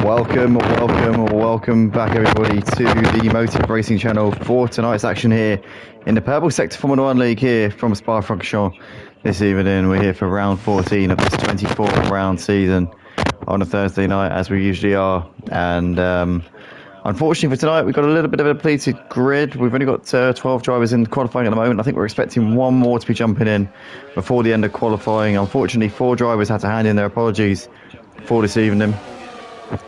Welcome back everybody to the Motive Racing channel for tonight's action here in the Purple Sector Formula 1 League here from Spa-Francorchamps. This evening we're here for round 14 of this 24 round season on a Thursday night as we usually are, and unfortunately for tonight we've got a little bit of a depleted grid. We've only got 12 drivers in qualifying at the moment. I think we're expecting one more to be jumping in before the end of qualifying. Unfortunately 4 drivers had to hand in their apologies for this evening.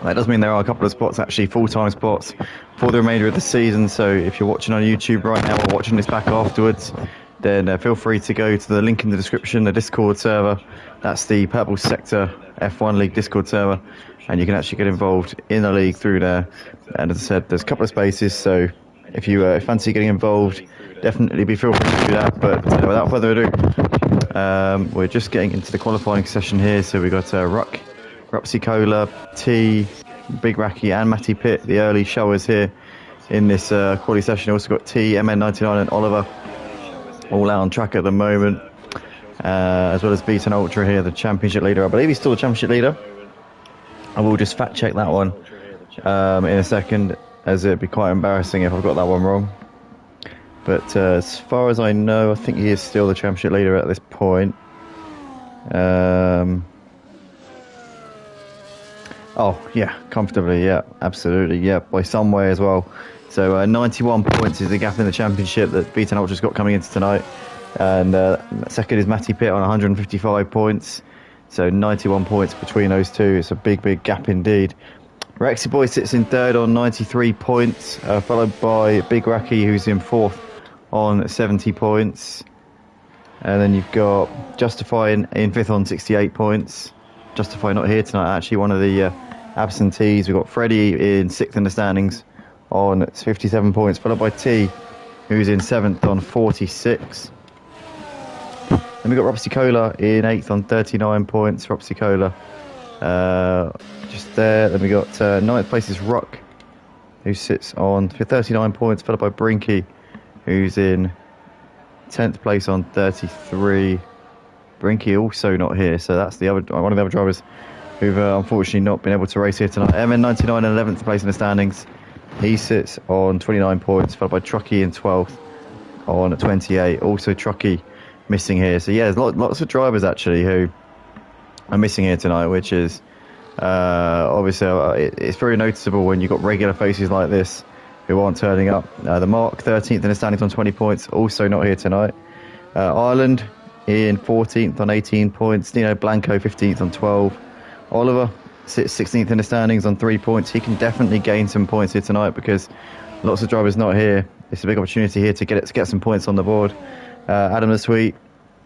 That does mean there are a couple of spots, actually full-time spots, for the remainder of the season. So if you're watching on YouTube right now or watching this back afterwards, then feel free to go to the link in the description, the Discord server. That's the Purple Sector F1 League Discord server, and you can actually get involved in the league through there. And as I said, there's a couple of spaces, so if you fancy getting involved, definitely feel free to do that. But without further ado, we're just getting into the qualifying session here. So we've got Ruck, Rupsy Cola, T, Big Racky and Matty Pitt, the early showers here in this quality session. Also got T, MN99 and Oliver all out on track at the moment, as well as V10 Ultra here, the championship leader. I believe he's still the championship leader. I will just fact check that one in a second, as it'd be quite embarrassing if I've got that one wrong. But as far as I know, I think he is still the championship leader at this point. Oh, yeah, comfortably, yeah, absolutely, yeah, by some way as well. So 91 points is the gap in the championship that V10 Ultra's got coming into tonight. And second is Matty Pitt on 155 points. So 91 points between those two. It's a big, big gap indeed. Rexy Boy sits in third on 93 points, followed by Big Racky, who's in fourth on 70 points. And then you've got Justify in fifth on 68 points. Justify not here tonight, actually, one of the absentees. We've got Freddie in 6th in the standings on 57 points, followed by T, who's in 7th on 46. Then we've got Ropsy Cola in 8th on 39 points. Ropsy Cola just there. Then we got 9th place is Ruck, who sits on 39 points, followed by Brinky, who's in 10th place on 33. Brinky also not here, so that's the other one of the other drivers who've unfortunately not been able to race here tonight. MN99 in 11th place in the standings. He sits on 29 points, followed by Truckee in 12th on 28. Also Truckee missing here. So yeah, there's lots of drivers actually who are missing here tonight, which is obviously it's very noticeable when you've got regular faces like this who aren't turning up. The Mark 13th in the standings on 20 points, also not here tonight. Ireland in 14th on 18 points. Nino Blanco 15th on 12. Oliver sits 16th in the standings on 3 points. He can definitely gain some points here tonight because lots of drivers not here. It's a big opportunity here to get some points on the board. Adam the Sweet,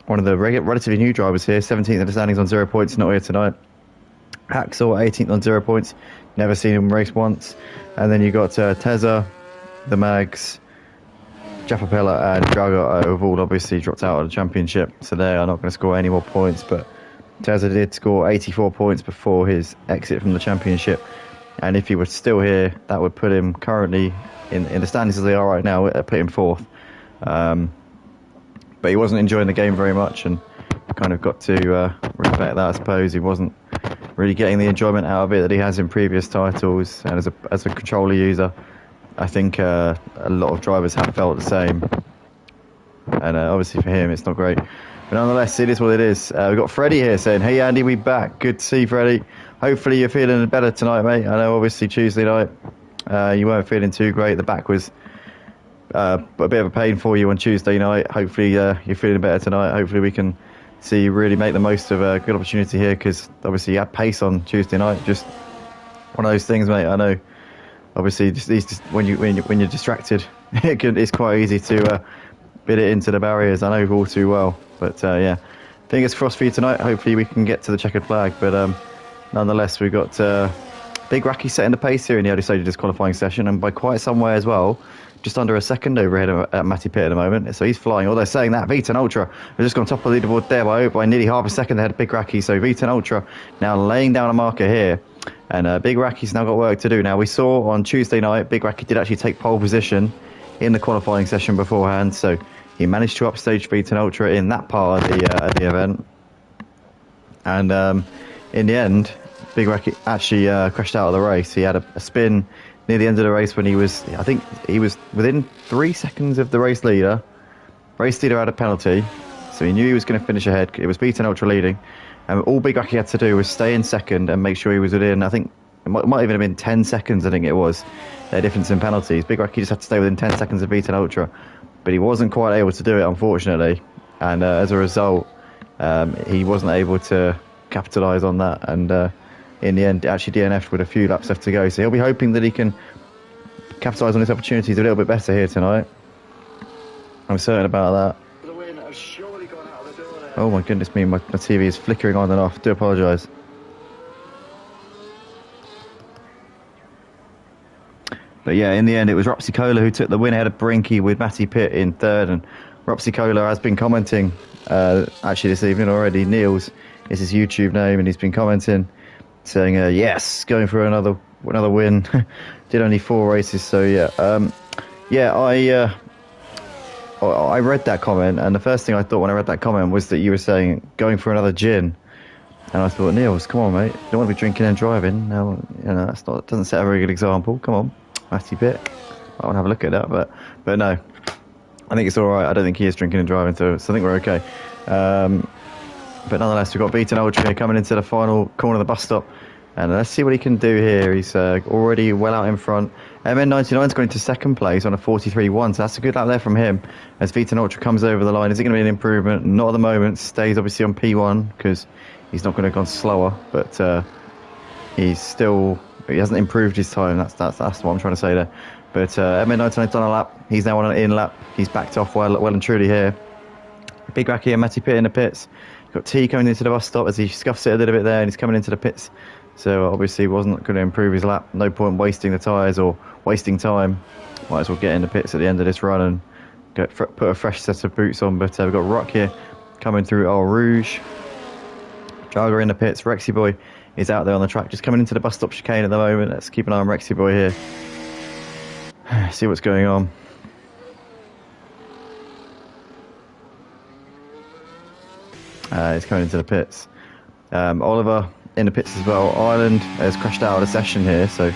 one of the relatively new drivers here, 17th in the standings on 0 points, not here tonight. Hacksaw 18th on 0 points. Never seen him race once. And then you've got Tezza, the Mags, Jaffapella and Drago have all obviously dropped out of the championship, so they are not going to score any more points. But Tezza did score 84 points before his exit from the championship, and if he was still here, that would put him currently in the standings as they are right now, put him fourth. But he wasn't enjoying the game very much, and kind of got to respect that, I suppose. He wasn't really getting the enjoyment out of it that he has in previous titles, and as a controller user, I think a lot of drivers have felt the same, and obviously for him it's not great, but nonetheless it is what it is. We've got Freddie here saying, "Hey Andy, we back. Good to see Freddie. Hopefully you're feeling better tonight, mate. I know obviously Tuesday night you weren't feeling too great. The back was a bit of a pain for you on Tuesday night. Hopefully you're feeling better tonight. Hopefully we can see you really make the most of a good opportunity here, because obviously you had pace on Tuesday night. Just one of those things, mate. I know obviously when you're distracted it's quite easy to bid it into the barriers. I know all too well, but yeah, fingers crossed for you tonight. Hopefully we can get to the checkered flag, but nonetheless we've got Big Racky setting the pace here in the early stage of this qualifying session, and by quite some way as well, just under a second overhead at Matty Pitt at the moment, so he's flying. Although saying that, V10 Ultra has just gone top of the leaderboard there by nearly half a second ahead of Big Racky, so V10 Ultra now laying down a marker here. And Big Racky's now got work to do. Now, we saw on Tuesday night, Big Racky did actually take pole position in the qualifying session beforehand, so he managed to upstage V10 Ultra in that part of the event. And in the end, Big Racky actually crashed out of the race. He had a spin near the end of the race when I think he was within 3 seconds of the race leader. Race leader had a penalty, so he knew he was going to finish ahead. It was Beaten Ultra leading, and all Big Racky had to do was stay in second and make sure he was within, I think, it might even have been 10 seconds, I think it was, their difference in penalties. Big Racky just had to stay within 10 seconds of Beaten Ultra, but he wasn't quite able to do it, unfortunately, and as a result, he wasn't able to capitalise on that, and in the end, actually DNF'd with a few laps left to go, so he'll be hoping that he can capitalise on his opportunities a little bit better here tonight. I'm certain about that. The wind has surely gone out of the door there. Oh my goodness me, my TV is flickering on and off. Do apologise. But yeah, in the end, it was Ropsy Cola who took the win ahead of Brinky with Matty Pitt in third. And Ropsy Cola has been commenting actually this evening already. Niels is his YouTube name, and he's been commenting, saying, yes, going for another win. Did only 4 races, so yeah. I read that comment, and the first thing I thought when I read that comment was that you were saying going for another gin, and I thought, Niels, come on, mate, you don't want to be drinking and driving. No, doesn't set a very good example. Come on, Matty Pitt. I want to have a look at that, but no, I think it's all right. I don't think he is drinking and driving, so I think we're okay. But nonetheless, we've got Beaten Ultra here coming into the final corner of the bus stop. And let's see what he can do here. He's already well out in front. MN99's going to second place on a 43.1, so that's a good lap there from him. As Beaten Ultra comes over the line, is it going to be an improvement? Not at the moment. Stays obviously on P1 because he's not going to have gone slower, but he hasn't improved his time. That's what I'm trying to say there. But MN99's done a lap. He's now on an in lap. He's backed off well and truly here. Big Racky and Matty Pitt in the pits. Got T coming into the bus stop as he scuffs it a little bit there, and he's coming into the pits. So obviously wasn't going to improve his lap. No point wasting the tyres or wasting time. Might as well get in the pits at the end of this run and put a fresh set of boots on. But we've got Rock here coming through Eau Rouge. Jarger in the pits. Rexy Boy is out there on the track, just coming into the bus stop chicane at the moment. Let's keep an eye on Rexy Boy here. See what's going on. He's coming into the pits. Oliver in the pits as well. Ireland has crashed out of the session here, so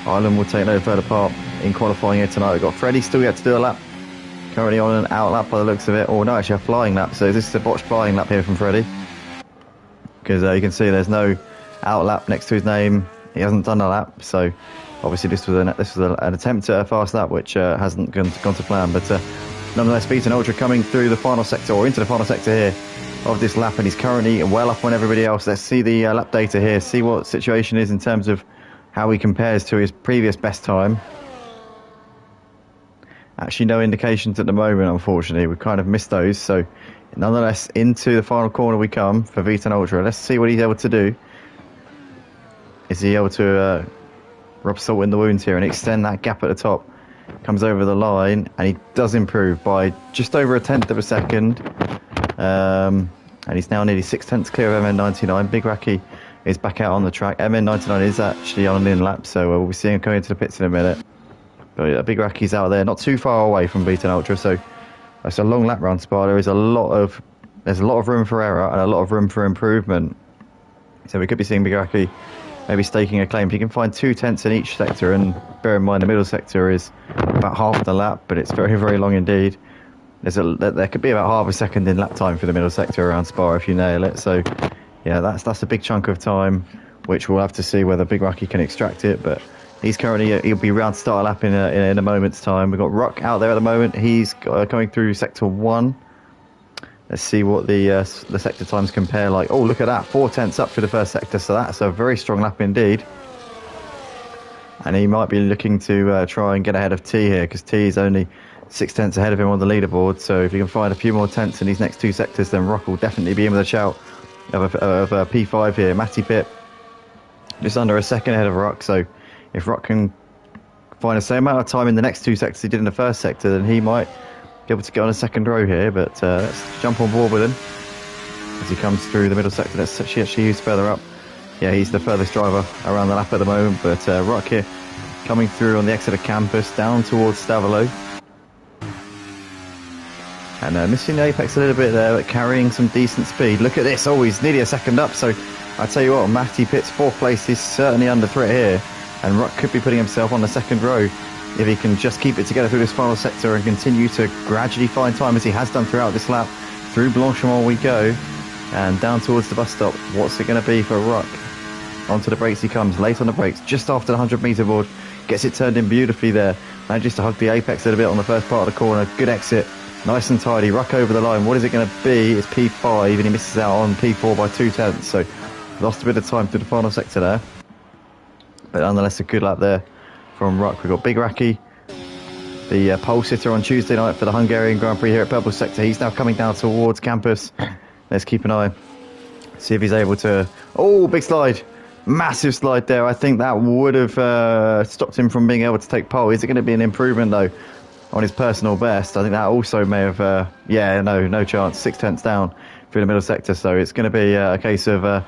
Ireland will take no further part in qualifying here tonight. We've got Freddie still yet to do a lap. Currently on an out lap by the looks of it. Or no, actually a flying lap. So this is a botched flying lap here from Freddie. Because you can see there's no out lap next to his name. He hasn't done a lap, so obviously this was an attempt at a fast lap, which hasn't gone to plan. But nonetheless, Beaten Ultra coming through the final sector, or into the final sector here of this lap, and he's currently well up on everybody else. Let's see the lap data here, see what the situation is in terms of how he compares to his previous best time. Actually no indications at the moment, unfortunately. We've kind of missed those, so nonetheless into the final corner we come for Beaten Ultra. Let's see what he's able to do. Is he able to rub salt in the wounds here and extend that gap at the top? Comes over the line, and he does improve by just over 1/10 of a second. And he's now nearly 6/10 clear of MN99. Big Racky is back out on the track. MN99 is actually on an in lap, so we'll be seeing him coming into the pits in a minute. But yeah, Big Racky's out there, not too far away from Beaten Ultra, so it's a long lap run, Spa. There's a lot of room for error and a lot of room for improvement. So we could be seeing Big Racky maybe staking a claim. If you can find 2/10 in each sector, and bear in mind the middle sector is about half the lap, but it's very, very long indeed. There could be about half a second in lap time for the middle sector around Spa if you nail it. So yeah, that's a big chunk of time, which we'll have to see whether Big Racky can extract it. But he's currently he'll be round to start a lap in a moment's time. We've got Rock out there at the moment. He's coming through sector 1. Let's see what the sector times compare like. Oh, look at that, 4/10 up for the first sector. So that's a very strong lap indeed. And he might be looking to try and get ahead of T here, because T is only 6/10 ahead of him on the leaderboard. So if you can find a few more tenths in these next 2 sectors, then Rock will definitely be in with a shout of P5 here. Matty Pitt just under a second ahead of Rock. So if Rock can find the same amount of time in the next 2 sectors he did in the first sector, then he might be able to get on a second row here. But let's jump on board with him as he comes through the middle sector. Let's actually use further up. Yeah, he's the furthest driver around the lap at the moment. But Rock here coming through on the Exeter campus down towards Stavelot. And missing the apex a little bit there, but carrying some decent speed. Look at this. Oh, he's nearly a second up. So I tell you what, Matty Pitt's 4th place is certainly under threat here. And Ruck could be putting himself on the 2nd row if he can just keep it together through this final sector and continue to gradually find time as he has done throughout this lap. Through Blanchimont we go. And down towards the bus stop. What's it going to be for Ruck? Onto the brakes he comes. Late on the brakes. Just after the 100-metre board. Gets it turned in beautifully there. Manages to hug the apex a little bit on the first part of the corner. Good exit. Nice and tidy. Ruck over the line. What is it going to be? It's P5 and he misses out on P4 by 2/10. So lost a bit of time through the final sector there. But nonetheless a good lap there from Ruck. We've got Big Raki, the pole sitter on Tuesday night for the Hungarian Grand Prix here at Purple Sector. He's now coming down towards campus. Let's keep an eye. See if he's able to... Oh, big slide. Massive slide there. I think that would have stopped him from being able to take pole. Is it going to be an improvement though on his personal best? I think that also may have... no chance. 6/10 down through the middle sector. So it's going to be a case of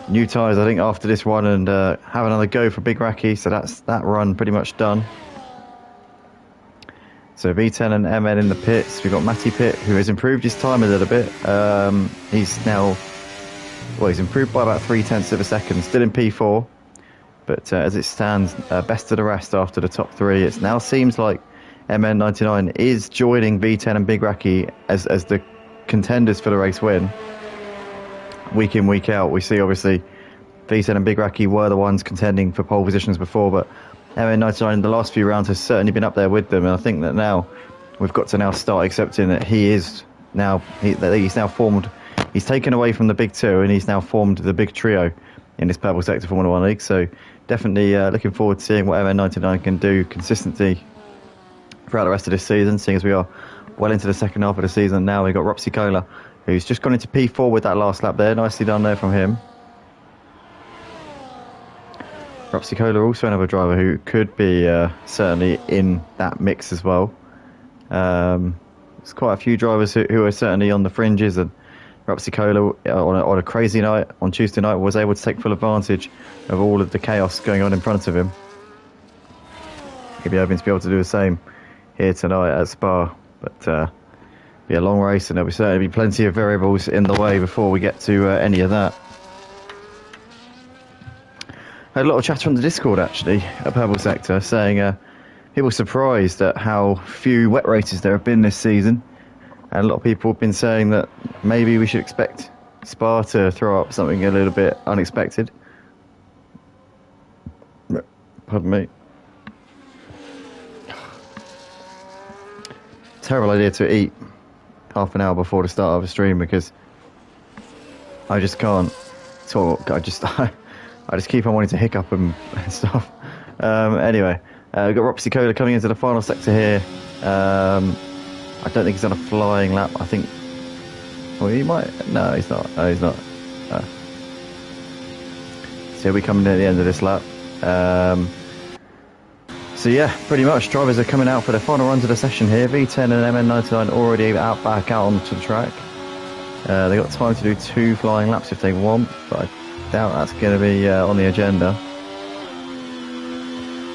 new tyres, I think, after this one and have another go for Big Raki. So that's that run pretty much done. So V10 and MN in the pits. We've got Matty Pitt, who has improved his time a little bit. He's now... Well, he's improved by about 0.3 of a second. Still in P4. But as it stands, best of the rest after the top 3. It now seems like MN99 is joining V10 and Big Raki as the contenders for the race win. Week in, week out. We see, obviously, V10 and Big Raki were the ones contending for pole positions before, but MN99 in the last few rounds has certainly been up there with them, and I think that now we've got to now start accepting that he's now formed... He's taken away from the big 2 and he's now formed the big trio in this Purple Sector Formula 1 League. So definitely looking forward to seeing what MN99 can do consistently throughout the rest of this season, seeing as we are well into the second half of the season now. We've got Ropsy Kola, who's just gone into P4 with that last lap there. Nicely done there from him. Ropsy Kola also another driver who could be certainly in that mix as well. There's quite a few drivers who are certainly on the fringes, and Ropsy Kola on a crazy night on Tuesday night was able to take full advantage of all of the chaos going on in front of him. He'll be hoping to be able to do the same here tonight at Spa, but be a long race and there'll certainly be plenty of variables in the way before we get to any of that. I had a lot of chatter on the Discord actually at Purple Sector saying people were surprised at how few wet races there have been this season. And a lot of people have been saying that maybe we should expect Spa to throw up something a little bit unexpected. Pardon me. Terrible idea to eat half an hour before the start of a stream because I just can't talk. I just keep on wanting to hiccup and stuff. Anyway, we've got Ropsy Kola coming into the final sector here. I don't think he's on a flying lap. I think... Well, he might... No, he's not. No, he's not. No. So he'll be coming in at the end of this lap. So yeah, pretty much drivers are coming out for their final runs of the session here. V10 and MN99 already back out onto the track. They've got time to do 2 flying laps if they want, but I doubt that's going to be on the agenda.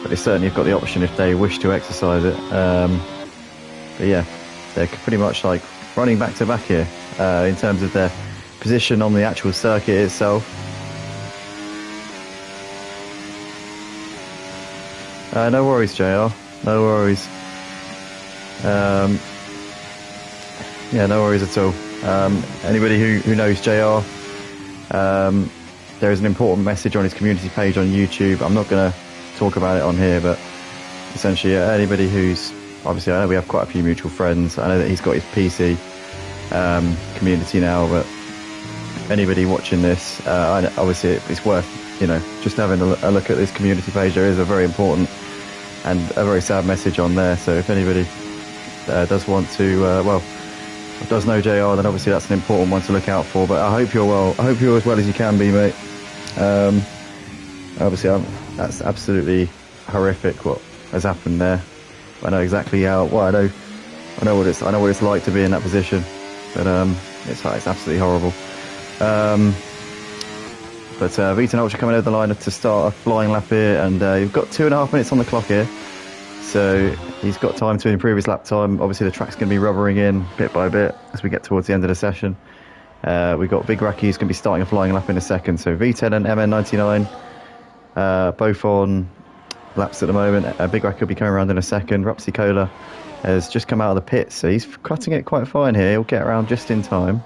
But they certainly have got the option if they wish to exercise it. But yeah, they're pretty much like running back to back here in terms of their position on the actual circuit itself. No worries, JR. No worries. Yeah, no worries at all. Anybody who knows JR, there is an important message on his community page on YouTube. I'm not going to talk about it on here, but essentially anybody who's... Obviously, I know we have quite a few mutual friends. I know that he's got his PC community now, but anybody watching this, obviously it's worth, just having a look at this community page. There is a very important and a very sad message on there. So if anybody does want to, does know JR, then obviously that's an important one to look out for. But I hope you're well. I hope you're as well as you can be, mate. Obviously, that's absolutely horrific what has happened there. I know exactly how. Well, I know what it's like to be in that position, but it's absolutely horrible. But V10 Ultra coming over the line to start a flying lap here, and you've got 2.5 minutes on the clock here. So he's got time to improve his lap time. Obviously, the track's going to be rubbering in bit by bit as we get towards the end of the session. We've got Big Raki who's going to be starting a flying lap in a second. So V10 and MN99 both on laps at the moment. Big Raki will be coming around in a second. Rupsy Cola has just come out of the pits, so he's cutting it quite fine here. He'll get around just in time.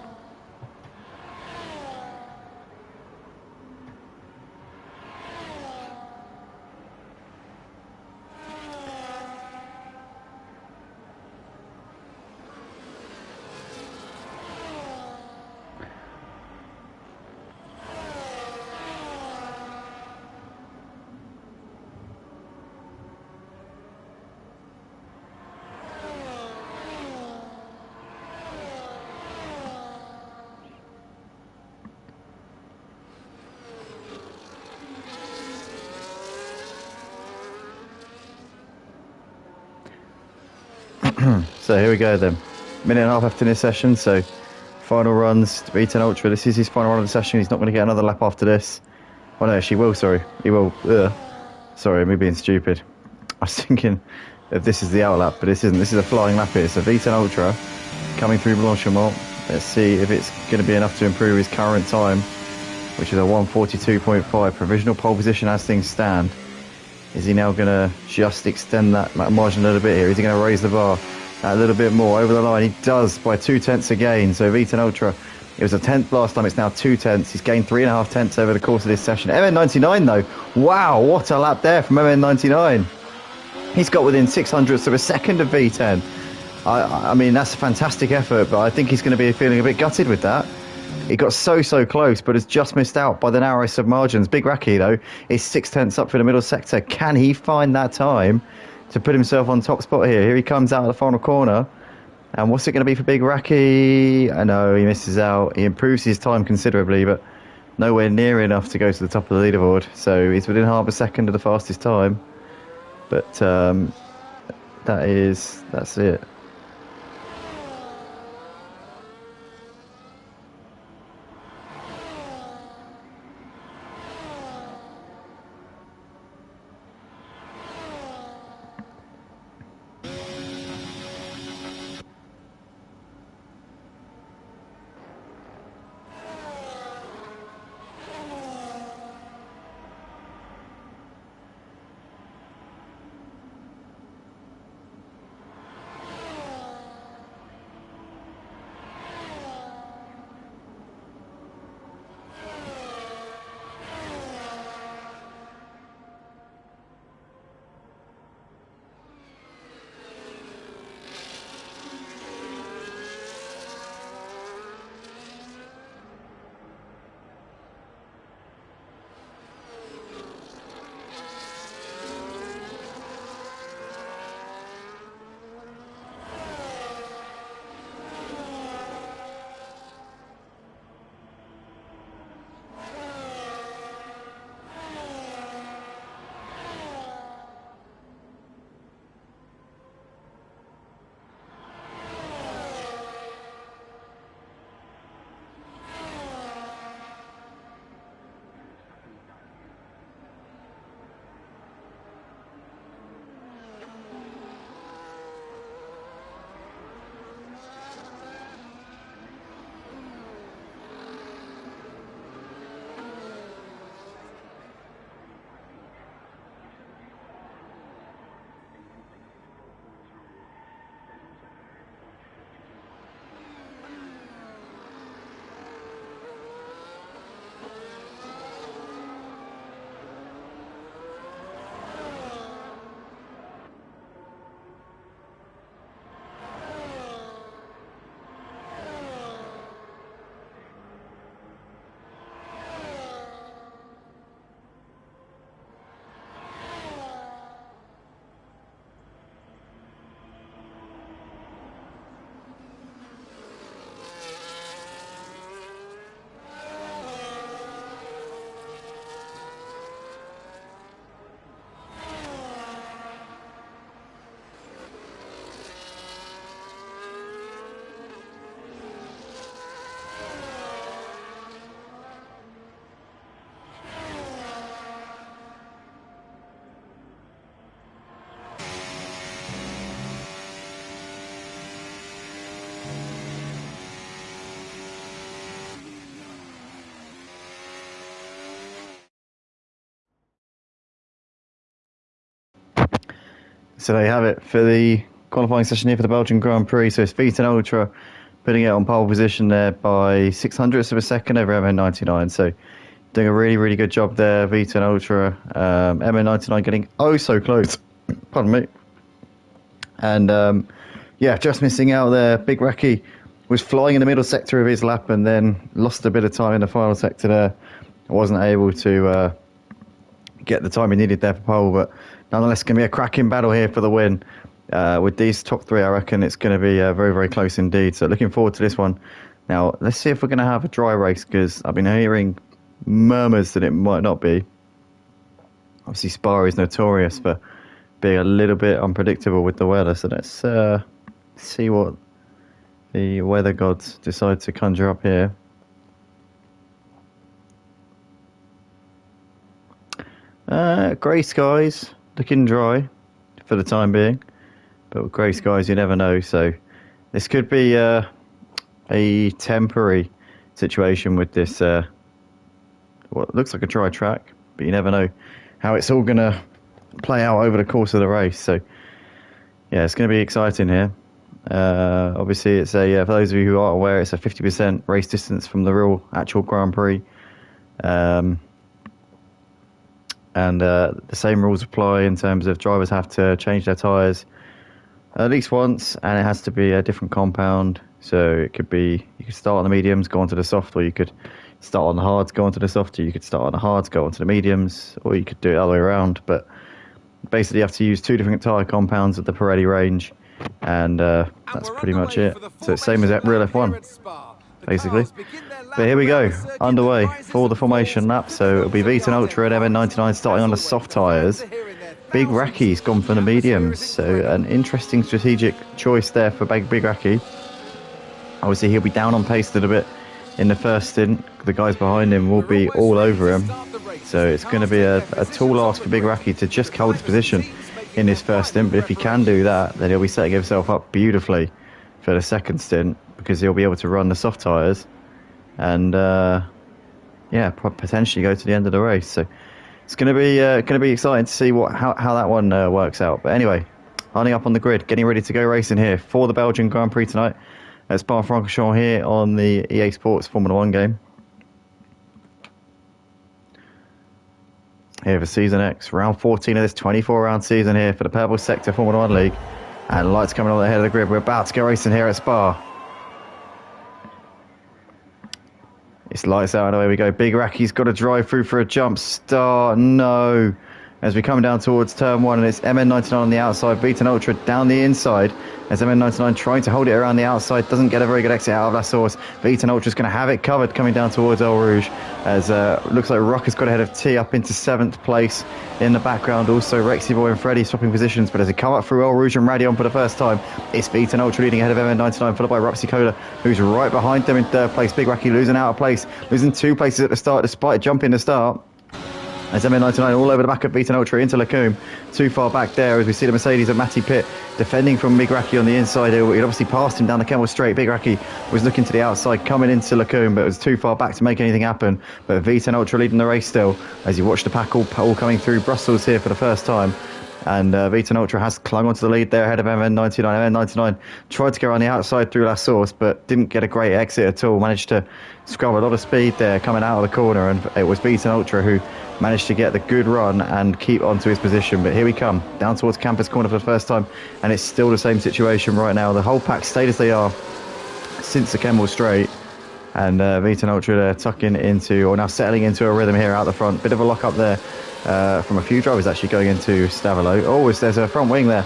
So here we go then. Minute and a half after this session, so final runs to V10 Ultra. This is his final run of the session. He's not going to get another lap after this. Oh no, she will, sorry. He will. Sorry, me being stupid. I was thinking if this is the out lap, but this isn't. This is a flying lap here. So V10 Ultra coming through Blanchimont. Let's see if it's going to be enough to improve his current time, which is a 1:42.5. Provisional pole position as things stand. Is he now going to just extend that margin a little bit here? Is he going to raise the bar a little bit more over the line? He does by 2/10 again. So V10 Ultra, it was a 10th last time. It's now 2/10. He's gained 3.5 tenths over the course of this session. MN99 though, wow, what a lap there from MN99. He's got within 600ths of a second of V10. I mean, that's a fantastic effort, but I think he's going to be feeling a bit gutted with that. He got so close, but has just missed out by the narrowest of margins. Big Raki, though, is 6/10 up for the middle sector. Can he find that time to put himself on top spot here? Here he comes out of the final corner. And what's it going to be for Big Raki? I know, he misses out. He improves his time considerably, but nowhere near enough to go to the top of the leaderboard. So he's within half a second of the fastest time. But that's it. So there you have it for the qualifying session here for the Belgian Grand Prix. So it's Vita Ultra putting it on pole position there by 600ths of a second over MN99. So doing a really, really good job there, Vita Ultra. MN99 getting oh so close. Pardon me. And yeah, just missing out there. Big Raki was flying in the middle sector of his lap and then lost a bit of time in the final sector there. Wasn't able to get the time he needed there for pole, but nonetheless, going to be a cracking battle here for the win. With these top three, I reckon it's going to be very, very close indeed. So looking forward to this one. Now, let's see if we're going to have a dry race, because I've been hearing murmurs that it might not be. Obviously, Spa is notorious for being a little bit unpredictable with the weather. So let's see what the weather gods decide to conjure up here. Grey skies, looking dry for the time being, but with grey skies you never know, so this could be a temporary situation with this what looks like a dry track, but you never know how it's all going to play out over the course of the race. So yeah, it's going to be exciting here. Obviously it's for those of you who aren't aware, it's a 50% race distance from the real actual Grand Prix. And the same rules apply in terms of drivers have to change their tyres at least once, and it has to be a different compound. So it could be, you could start on the mediums, go onto the soft, or you could start on the hards, go onto the soft, or you could start on the hards, go onto the mediums, or you could do it the other way around. But basically you have to use two different tyre compounds at the Pirelli range, and that's pretty much it. So it's same as at real F1, basically. But here we go, underway for the formation lap. So it'll be Vita Ultra and MN99 starting on the soft tyres. Big Raki's gone for the mediums, so an interesting strategic choice there for Big Raki. Obviously he'll be down on pace a little bit in the first stint. The guys behind him will be all over him, so it's going to be a tall ask for Big Raki to just hold his position in his first stint. But if he can do that, then he'll be setting himself up beautifully for the second stint, because he'll be able to run the soft tyres and yeah, potentially go to the end of the race. So it's going to be exciting to see how that one works out. But anyway, lining up on the grid, getting ready to go racing here for the Belgian Grand Prix tonight at Spa-Francorchamps here on the EA Sports Formula 1 game. Here for Season X, round 14 of this 24-round season here for the Purple Sector Formula 1 League. And lights coming on the head of the grid. We're about to go racing here at Spa. It's lights out and away we go. Big Raki's got to drive through for a jump start. No. As we come down towards turn one, and it's MN99 on the outside. Vita Ultra down the inside. As MN99 trying to hold it around the outside. Doesn't get a very good exit out of La Source. Vita Ultra's going to have it covered coming down towards El Rouge. As looks like Rock has got ahead of T up into 7th place. In the background also Rexy Boy and Freddy swapping positions. But as they come up through El Rouge and Radion for the first time, it's Vita Ultra leading ahead of MN99, followed by Rupsy Cola, who's right behind them in third place. Big Raki losing out of place. Losing 2 places at the start despite jumping the start. As MN99 all over the back of Vita Ultra into Lacombe. Too far back there as we see the Mercedes at Matty Pitt defending from Big Raki on the inside. He'd obviously passed him down the Kemmel Straight. Big Raki was looking to the outside coming into Lacombe, but it was too far back to make anything happen. But Vita Ultra leading the race still as you watch the pack all coming through Brussels here for the first time. And Vita Ultra has clung onto the lead there ahead of MN99. MN99 tried to go around the outside through La Source, but didn't get a great exit at all. Managed to scrub a lot of speed there coming out of the corner, and it was Vita Ultra who managed to get the good run and keep onto his position. But here we come, down towards Campus Corner for the first time, and it's still the same situation right now. The whole pack stayed as they are since the Kemmel Straight. And Vita Ultra there tucking into, or now settling into a rhythm here out the front. Bit of a lock up there from a few drivers actually going into Stavolo. Oh, there's a front wing there.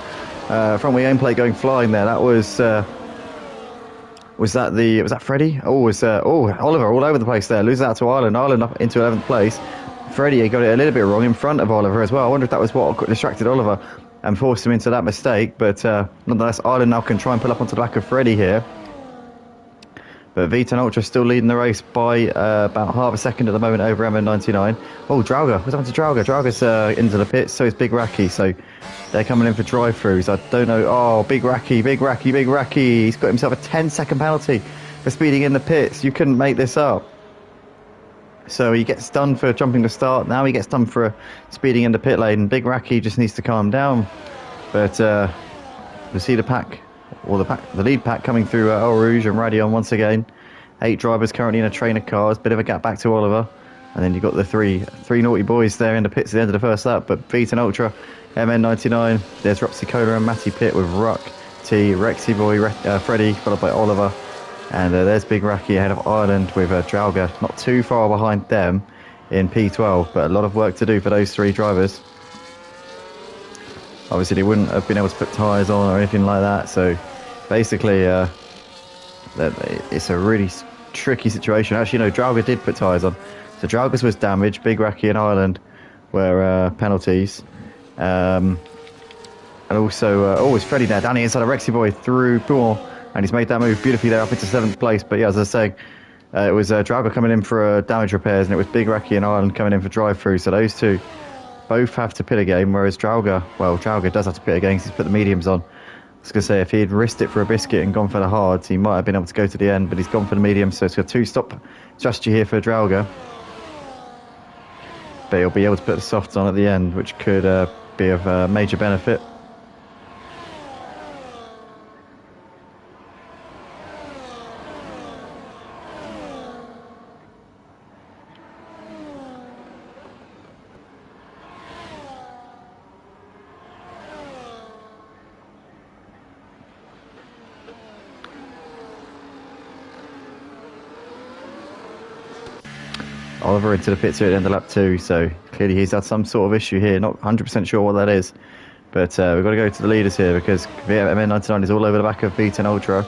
Front wing aim plate going flying there. That was that Freddie? Oliver all over the place there. Loses out to Ireland. Ireland up into 11th place. Freddie got it a little bit wrong in front of Oliver as well. I wonder if that was what distracted Oliver and forced him into that mistake. But nonetheless, Ireland now can try and pull up onto the back of Freddie here. But Vita Ultra still leading the race by about half a second at the moment over MN99. Oh, Drauga. What's happened to Drauga? Drauga's into the pits, so is Big Raki. So they're coming in for drive-throughs. I don't know. Oh, Big Raki. He's got himself a 10-second penalty for speeding in the pits. You couldn't make this up. So he gets done for jumping the start. Now he gets done for speeding in the pit lane. Big Raki just needs to calm down. But we see the pack, or the lead pack coming through Eau Rouge and Radion once again. 8 drivers currently in a train of cars. Bit of a gap back to Oliver. And then you've got the three naughty boys there in the pits at the end of the first lap. But Beaten Ultra, MN99, there's Roxy Cola and Matty Pitt with Ruck, T, Rexy Boy, Freddie, followed by Oliver. And there's Big Racky ahead of Ireland with Drauga, not too far behind them in P12, but a lot of work to do for those 3 drivers. Obviously, they wouldn't have been able to put tyres on or anything like that, so basically, it's a really tricky situation. Actually, no, Drauga did put tyres on. So Drauga's was damaged, Big Racky and Ireland were penalties. And also, it's Freddie now, down the inside of Rexy Boy through Bourne. And he's made that move beautifully there up into 7th place. But yeah, as I was saying, it was Drauga coming in for damage repairs, and it was Big Racky and Ireland coming in for drive-through. So those 2 both have to pit again, whereas Drauga does have to pit again because he's put the mediums on. I was going to say, if he had risked it for a biscuit and gone for the hards, he might have been able to go to the end, but he's gone for the mediums, so it's a 2-stop strategy here for Drauga. But he'll be able to put the softs on at the end, which could be of major benefit. Oliver into the pits here at the end of lap 2, so clearly he's had some sort of issue here. Not 100% sure what that is, but we've got to go to the leaders here because MN99 is all over the back of Beaten Ultra.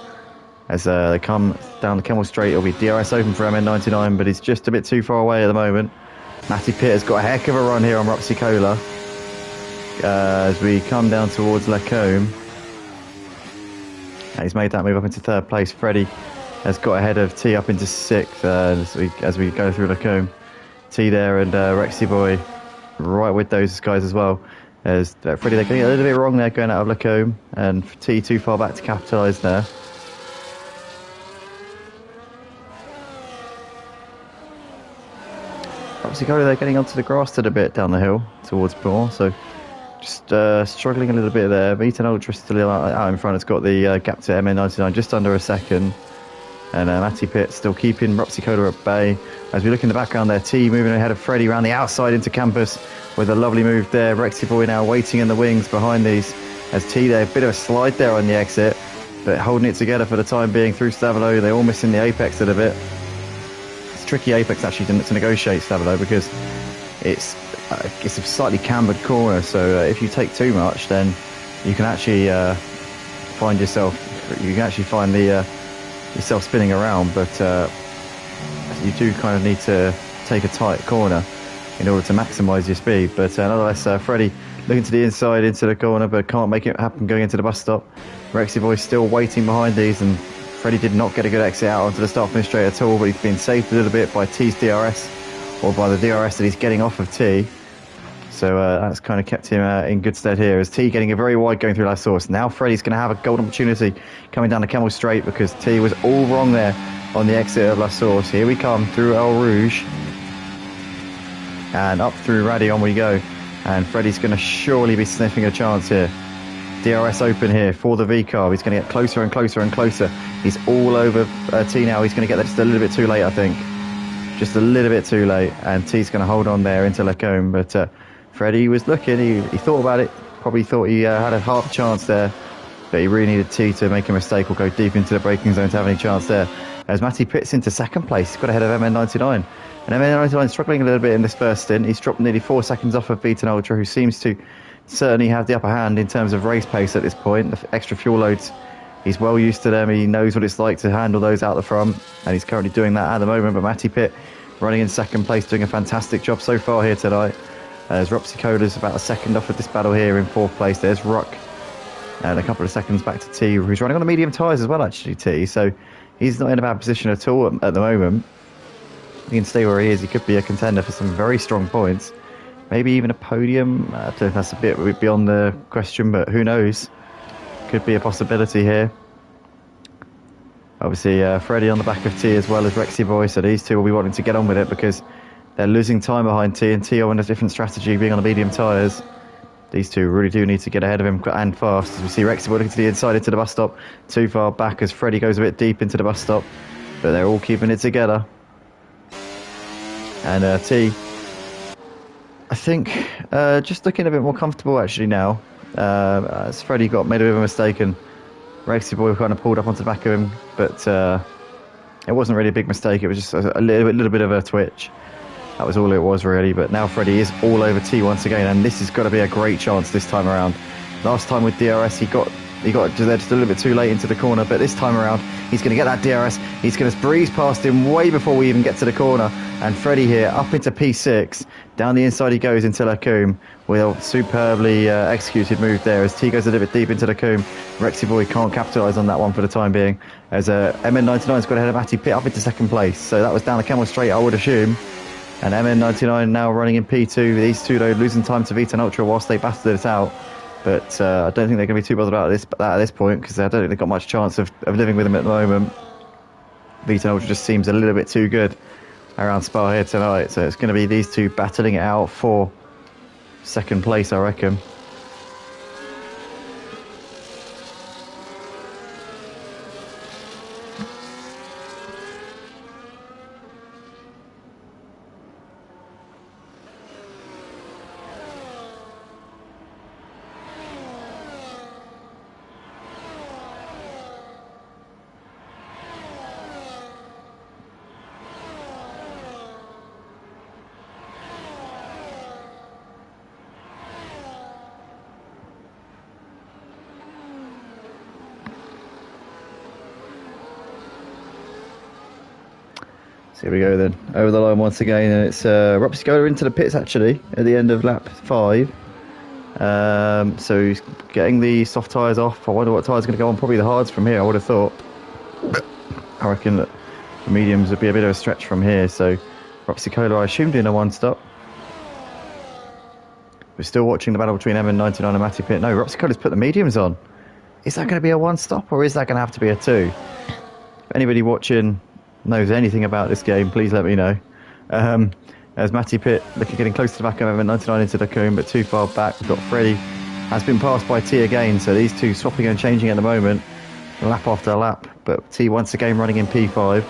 As they come down the Kemmel Straight, it'll be DRS open for MN99, but he's just a bit too far away at the moment. Matty Pitt has got a heck of a run here on Roxy Cola. As we come down towards Lacombe. And he's made that move up into 3rd place. Freddie has got ahead of T up into 6th as we go through Lacombe. T there and Rexy Boy right with those guys as well. As Freddie, they're getting a little bit wrong there going out of Lacombe, and T too far back to capitalise there. Obviously, they're getting onto the grass a bit down the hill towards Bourne, so just struggling a little bit there. Beaten Ultra still out in front. It's got the gap to MN99 just under a second. And Matty Pitt still keeping Roxy Cola at bay. As we look in the background there, T moving ahead of Freddie around the outside into Campus with a lovely move there. Rexy Boy now waiting in the wings behind these. As T there, a bit of a slide there on the exit, but holding it together for the time being through Stavelo. They're all missing the apex a little bit. It's tricky apex actually to negotiate Stavelo because it's a slightly cambered corner. So if you take too much, then you can actually find yourself. You can actually find yourself spinning around, but you do kind of need to take a tight corner in order to maximise your speed. But nonetheless, Freddie looking to the inside into the corner, but can't make it happen going into the bus stop. Rexy Boy still waiting behind these, and Freddie did not get a good exit out onto the start finish straight at all, but he's been saved a little bit by T's DRS, or by the DRS that he's getting off of T. So that's kind of kept him in good stead here, as T getting a very wide going through La Source. Now Freddie's going to have a golden opportunity coming down the Kemmel Straight because T was all wrong there on the exit of La Source. Here we come through Eau Rouge and up through Radion we go. And Freddie's going to surely be sniffing a chance here. DRS open here for the V-Carb. He's going to get closer and closer and closer. He's all over T now. He's going to get there just a little bit too late, I think. Just a little bit too late. And T's going to hold on there into Lacombe. But Freddie was looking. He thought about it. Probably thought he had a half chance there. But he really needed T to make a mistake or go deep into the braking zone to have any chance there. As Matty Pitt's into 2nd place. He's got ahead of MN99. And MN99 struggling a little bit in this first stint. He's dropped nearly 4 seconds off of Beaten Ultra, who seems to certainly have the upper hand in terms of race pace at this point. The extra fuel loads, he's well used to them. He knows what it's like to handle those out the front, and he's currently doing that at the moment. But Matty Pitt running in 2nd place, doing a fantastic job so far here tonight. As Roxy Cola's about a second off of this battle here in 4th place. There's Ruck, and a couple of seconds back to T, who's running on the medium tyres as well, actually, T. So he's not in a bad position at all at the moment. He can stay where he is. He could be a contender for some very strong points. Maybe even a podium. I don't know if that's a bit beyond the question, but who knows? Could be a possibility here. Obviously, Freddie on the back of T as well as Rexy Boy, so these two will be wanting to get on with it because they're losing time behind T, and T on a different strategy, being on the medium tyres. These two really do need to get ahead of him and fast. As we see Rexy looking to the inside into the bus stop. Too far back as Freddie goes a bit deep into the bus stop. But they're all keeping it together. And T, I think, just looking a bit more comfortable actually now. As Freddie made a bit of a mistake and Rexy Boy kind of pulled up onto the back of him. But it wasn't really a big mistake. It was just a little bit of a twitch. That was all it was really, but now Freddie is all over T once again, and this has got to be a great chance this time around. Last time with DRS, he got there just a little bit too late into the corner, but this time around, he's going to get that DRS. He's going to breeze past him way before we even get to the corner, and Freddie here up into P6. Down the inside he goes into Lacombe with a superbly executed move there as T goes a little bit deep into Lacombe. Rexy Boy can't capitalise on that one for the time being, as MN99's got ahead of Matty Pitt up into second place, so that was down the Camel Straight, I would assume. And MN99 now running in P2. These two, though, losing time to Vita and Ultra whilst they battled it out. But I don't think they're going to be too bothered about that at this point, because I don't think they've got much chance of living with him at the moment. Vita and Ultra just seems a little bit too good around Spa here tonight. So it's going to be these two battling it out for second place, I reckon. So here we go then, over the line once again, and it's Ropsy into the pits actually at the end of lap 5. So he's getting the soft tyres off. I wonder what tyre's going to go on, probably the hards from here, I would have thought. I reckon that the mediums would be a bit of a stretch from here, so Ropsy I assumed in a one stop. We're still watching the battle between MN99 and Matty Pitt. No, Ropsy put the mediums on. Is that going to be a one stop or is that going to have to be a 2? If anybody watching knows anything about this game, please let me know. As Matty Pitt getting close to the back of MN99 into the Lacombe, but too far back. We've got Freddie, has been passed by T again, so these two swapping and changing at the moment, lap after lap, but T once again running in P5.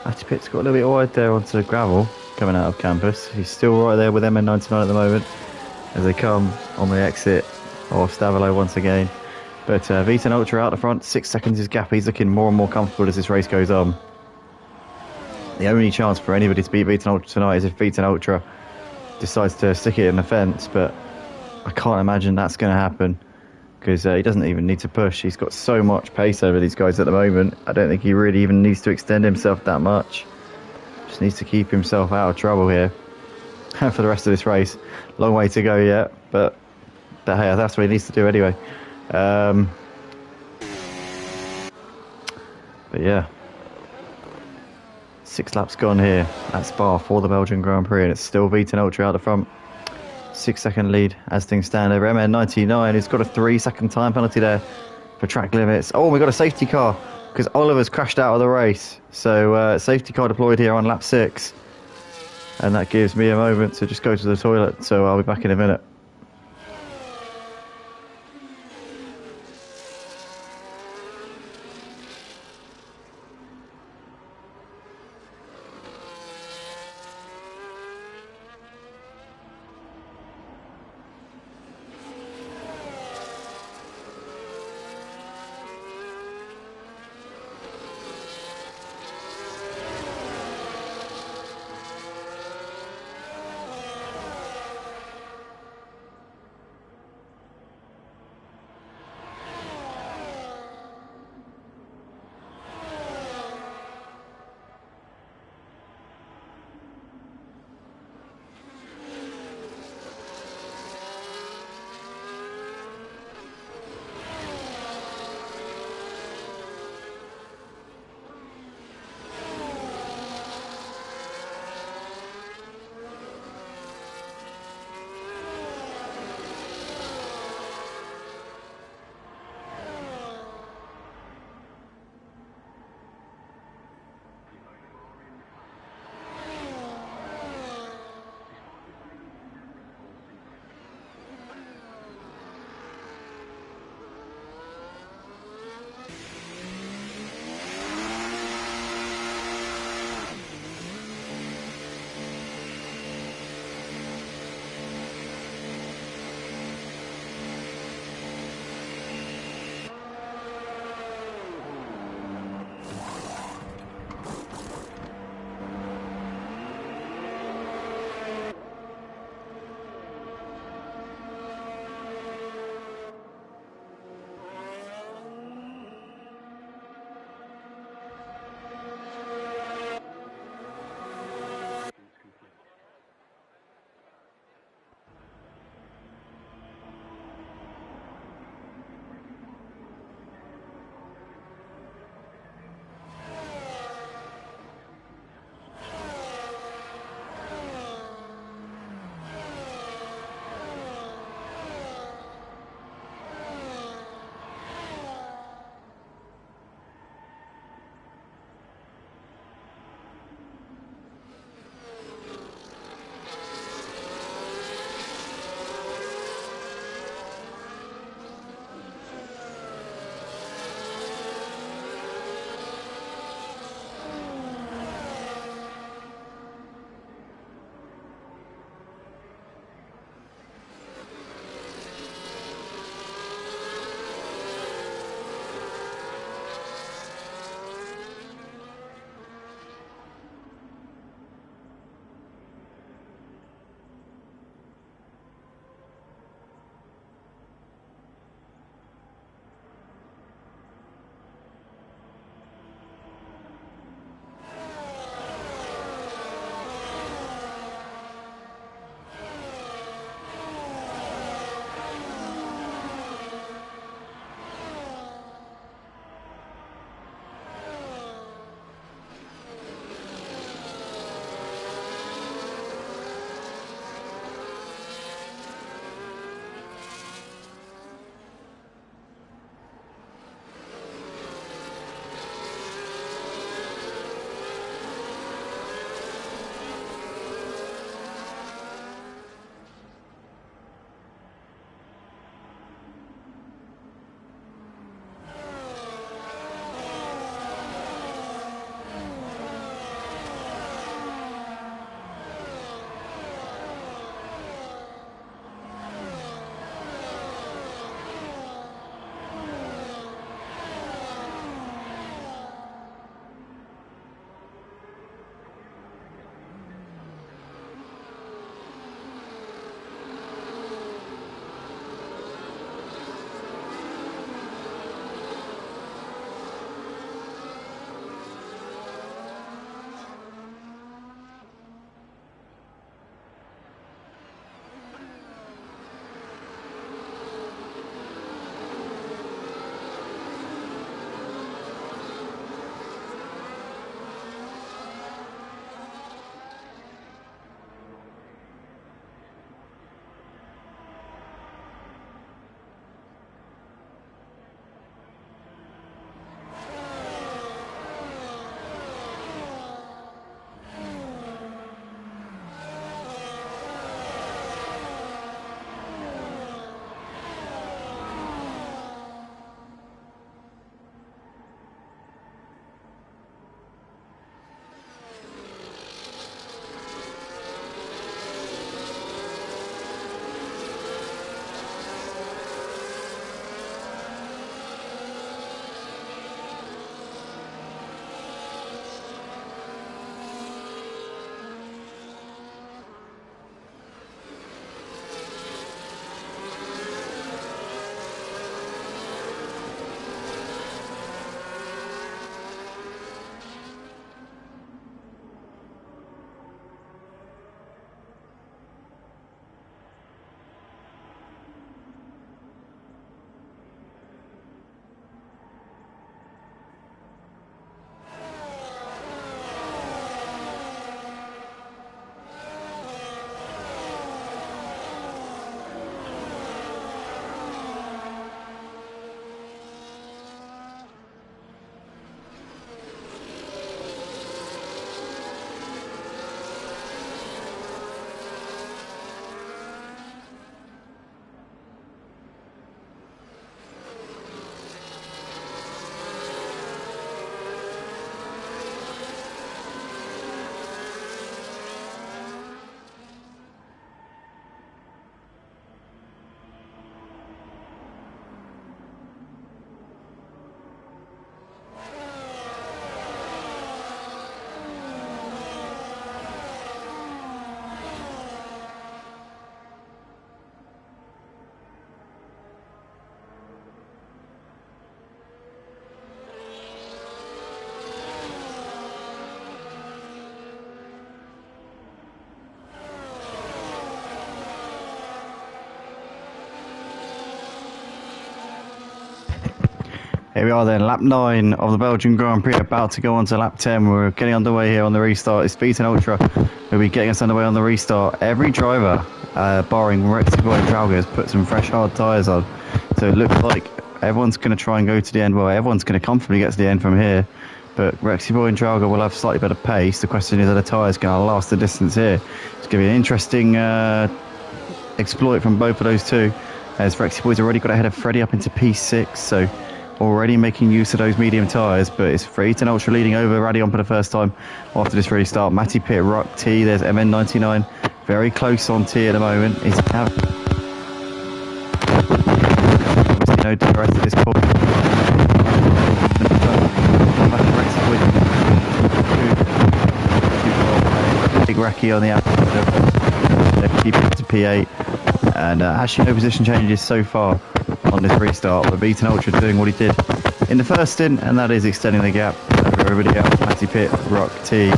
Matty Pitt's got a little bit wide there onto the gravel coming out of campus. He's still right there with MN99 at the moment as they come on the exit of Stavilo once again. But Vita and Ultra out the front, 6 seconds his gap. He's looking more and more comfortable as this race goes on. The only chance for anybody to beat Vita and Ultra tonight is if Vita and Ultra decides to stick it in the fence, but I can't imagine that's going to happen, because he doesn't even need to push. He's got so much pace over these guys at the moment. I don't think he really even needs to extend himself that much. Just needs to keep himself out of trouble here for the rest of this race. Long way to go yet, but hey, that's what he needs to do anyway. But yeah, 6 laps gone here at Spa for the Belgian Grand Prix, and it's still Vita and Ultra out the front. 6-second lead as things stand over MN99, who's got a 3-second time penalty there for track limits. Oh, we got a safety car because Oliver's crashed out of the race. So safety car deployed here on lap 6. And that gives me a moment to just go to the toilet. So I'll be back in a minute. Here we are then, lap 9 of the Belgian Grand Prix, about to go on to lap 10. We're getting underway here on the restart. It's Beaten Ultra who'll be getting us underway on the restart. Every driver, barring Rexy and Trauger, has put some fresh hard tyres on. So it looks like everyone's going to try and go to the end. Well, everyone's going to comfortably get to the end from here. But Rexy and Trauger will have slightly better pace. The question is, are the tyres going to last the distance here? It's going to be an interesting exploit from both of those two, as Rexy Boy's already got ahead of Freddie up into P6, so already making use of those medium tyres. But it's Beaten Ultra leading over Radion for the first time after this restart. Matty Pitt, Ruck, T, there's MN99 very close on T at the moment. He's now obviously no DRS at this point. Big Racky on the outside, keeping it to P8, and actually no position changes so far on this restart, but Beaten Ultra doing what he did in the first stint, and that is extending the gap over everybody else. Matty Pitt, Rock, T,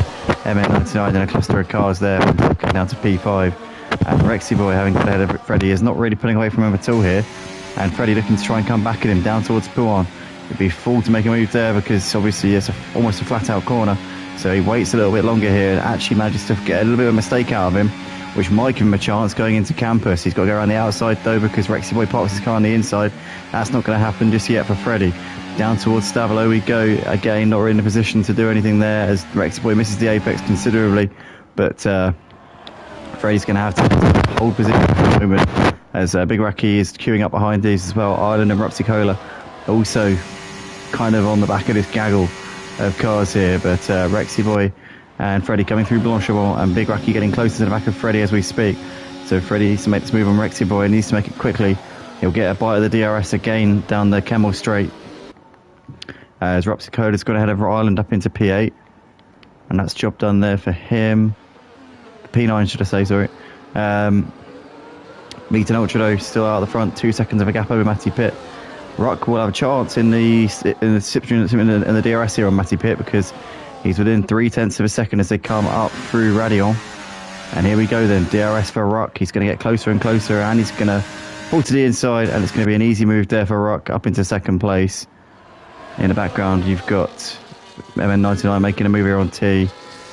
MN99 and a cluster of cars there, coming down to P5, and Rexy Boy having got ahead of Freddie is not really pulling away from him at all here, and Freddie looking to try and come back at him down towards Pouan. It'd be fool to make a move there because obviously it's almost a flat out corner, so he waits a little bit longer here and actually manages to get a little bit of a mistake out of him, which might give him a chance going into campus. He's got to go around the outside though, because Rexy Boy parks his car on the inside. That's not going to happen just yet for Freddie. Down towards Stavolo we go again, not really in a position to do anything there as Rexy Boy misses the apex considerably, but Freddie's going to have to hold position at the moment as Big Racky is queuing up behind these as well. Ireland and Rupsy Cola also kind of on the back of this gaggle of cars here, but Rexy Boy and Freddie coming through Blanchimont, and Big Racky getting closer to the back of Freddie as we speak. So Freddie needs to make this move on Rexy Boy, and needs to make it quickly. He'll get a bite of the DRS again down the Kemmel Straight, as Rupsy Coda's got ahead of Ireland up into P8, and that's job done there for him. P9 should I say, sorry. Beaten Ultra though still out of the front, 2 seconds of a gap over Matty Pitt. Ruck will have a chance in the DRS here on Matty Pitt, because he's within 0.3 of a second as they come up through Radion. And here we go then, DRS for Ruck. He's going to get closer and closer, and he's going to pull to the inside, and it's going to be an easy move there for Ruck up into second place. In the background you've got MN99 making a move here on T.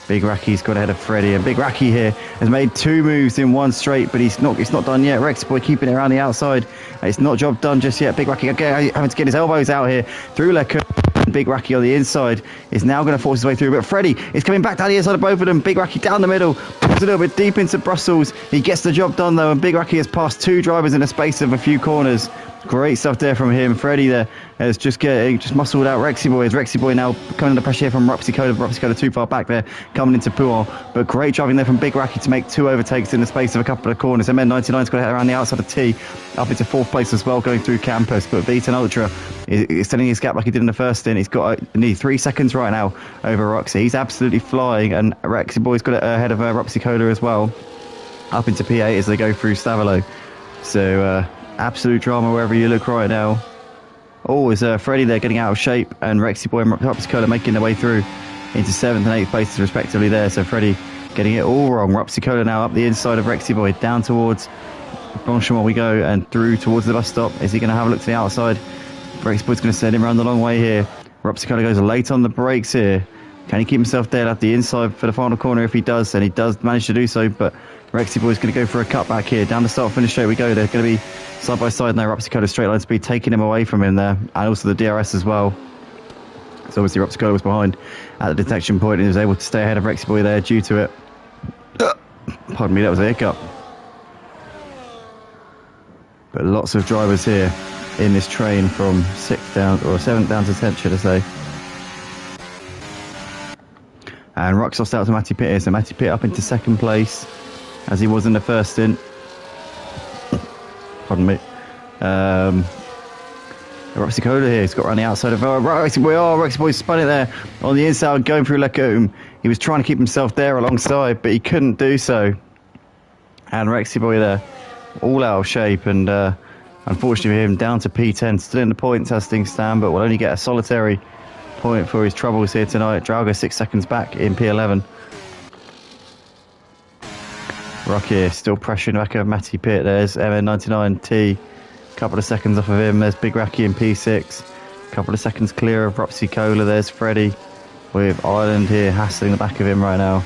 Big Racky's got ahead of Freddie, and Big Racky here has made 2 moves in one straight, but it's not done yet. Rexy Boy keeping it around the outside. It's not job done just yet. Big Racky having to get his elbows out here through Lecker. Big Racky on the inside is now going to force his way through, but Freddie is coming back down the inside of both of them. Big Racky down the middle, pulls a little bit deep into Brussels. He gets the job done though, and Big Racky has passed 2 drivers in the space of a few corners. Great stuff there from him. Freddie there has just muscled out Rexy Boy. As Rexy Boy now coming under pressure here from Rupsy Coda too far back there, coming into Pouan. But great driving there from Big Racky to make 2 overtakes in the space of a couple of corners. MN99's got to head around the outside of T, up into 4th place as well, going through campus. But Beaten Ultra is extending his gap like he did in the first stint. He's got nearly 3 seconds right now over Roxy. He's absolutely flying, and Rexy Boy's got it ahead of Rupsy Coda as well, up into P8 as they go through Stavolo. So absolute drama wherever you look right now. Oh, is Freddie there getting out of shape, and Rexy Boy and Rupsy Coda making their way through into 7th and 8th places respectively there. So Freddie getting it all wrong. Rupsy Coda now up the inside of Rexy Boy, down towards Blanchimont we go, and through towards the bus stop. Is he going to have a look to the outside? Rexy Boy's going to send him around the long way here. Rupsy Coda goes late on the brakes here. Can he keep himself dead at the inside for the final corner? If he does, and he does manage to do so, but Rexy Boy's going to go for a cutback here. Down the start finish straight we go. They're going to be side by side now. Rupsy Coda straight line speed taking him away from him there, and also the DRS as well. So obviously Rupsy Coda was behind at the detection point, and he was able to stay ahead of Rexy Boy there due to it. Pardon me, that was a hiccup. But lots of drivers here in this train from 6th down, or 7th down to 10th, should I say. And Ruck's lost out to Matty Pitt here, so Matty Pitt up into 2nd place, as he was in the first stint. Pardon me. Rupsy Coda here, he's got around the outside of Rexy Boy. Oh, Rexy Boy spun it there on the inside, going through Lecombe. He was trying to keep himself there alongside, but he couldn't do so. And Rexy Boy there, all out of shape, and unfortunately for him, down to P10, still in the points as things stand, but will only get a solitary point for his troubles here tonight. Drauger 6 seconds back in P11. Rock here, still pressuring back of Matty Pitt. There's MN99T, couple of seconds off of him. There's Big Racky in P6. A couple of seconds clear of Ropsy Cola. There's Freddie with Ireland here hassling the back of him right now.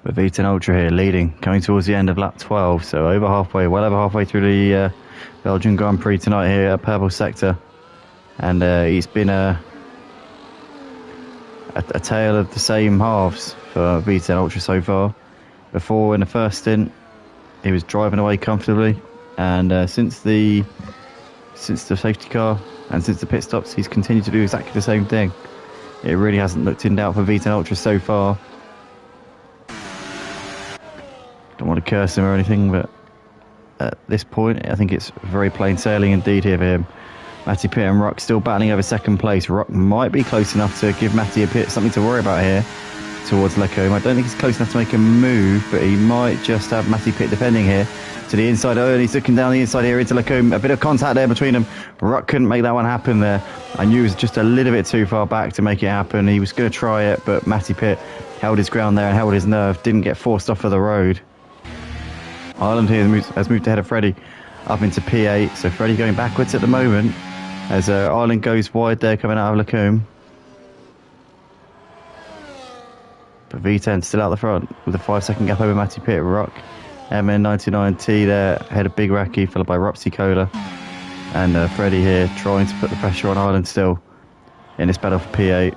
But V10 Ultra here leading, coming towards the end of lap 12, so over halfway, well over halfway through the Belgian Grand Prix tonight here at Purple Sector. And he's been a tale of the same halves for V10 Ultra so far. Before, in the first stint, he was driving away comfortably, and since the safety car and since the pit stops, he's continued to do exactly the same thing. It really hasn't looked in doubt for V10 Ultra so far. Don't want to curse him or anything, but at this point, I think it's very plain sailing indeed here for him. Matty Pitt and Rock still battling over second place. Rock might be close enough to give Matty a Pitt something to worry about here towards Lecombe. I don't think he's close enough to make a move, but he might just have Matty Pitt defending here to the inside. Oh, and he's looking down the inside here into Lecombe. A bit of contact there between them. Rock couldn't make that one happen there. I knew he was just a little bit too far back to make it happen. He was going to try it, but Matty Pitt held his ground there and held his nerve. Didn't get forced off of the road. Ireland here has moved ahead of Freddie up into P8. So Freddie going backwards at the moment as Ireland goes wide there coming out of Lecombe. But V10 still out the front with a 5-second gap over Matty Pitt. Rock, MN99T there ahead of Big Racky, followed by Ropsy Cola. And Freddie here trying to put the pressure on Ireland still in this battle for P8.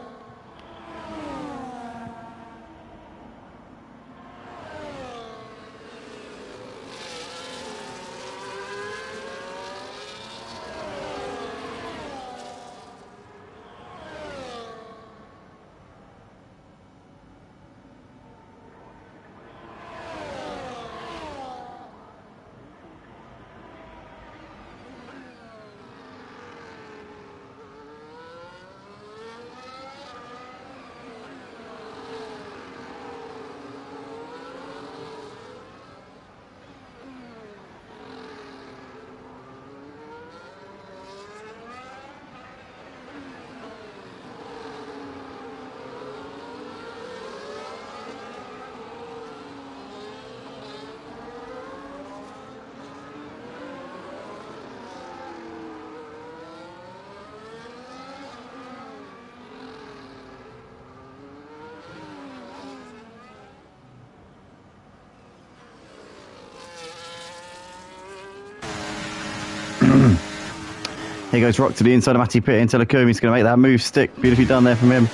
Here goes Rock to the inside of Matty Pitt into Lecombe. He's going to make that move stick. Beautifully done there from him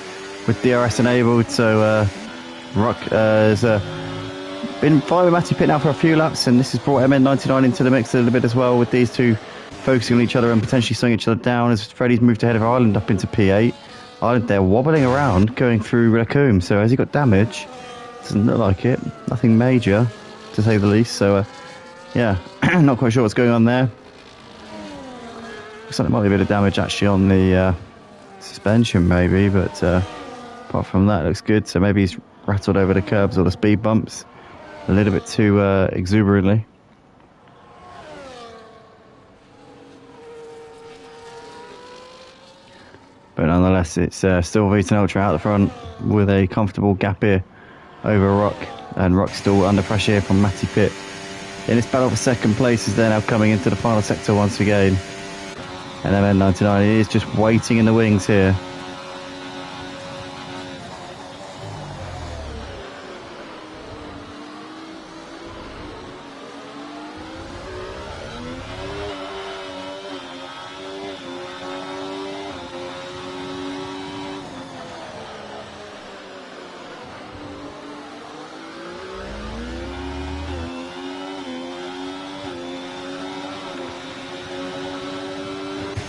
with DRS enabled. So Rock has been fine with Matty Pitt now for a few laps, and this has brought MN99 into the mix a little bit as well, with these two focusing on each other and potentially slowing each other down as Freddie's moved ahead of Ireland up into P8. Ireland there wobbling around going through Lecombe. So has he got damage? Doesn't look like it. Nothing major, to say the least. So yeah, not quite sure what's going on there. Looks like there might be a bit of damage actually on the suspension maybe, but apart from that it looks good. So maybe he's rattled over the curbs or the speed bumps a little bit too exuberantly. But nonetheless, it's still V10 Ultra out the front with a comfortable gap here over Rock, and Rock still under pressure here from Matty Pitt. In this battle for second place is there now coming into the final sector once again. And MN99 is just waiting in the wings here.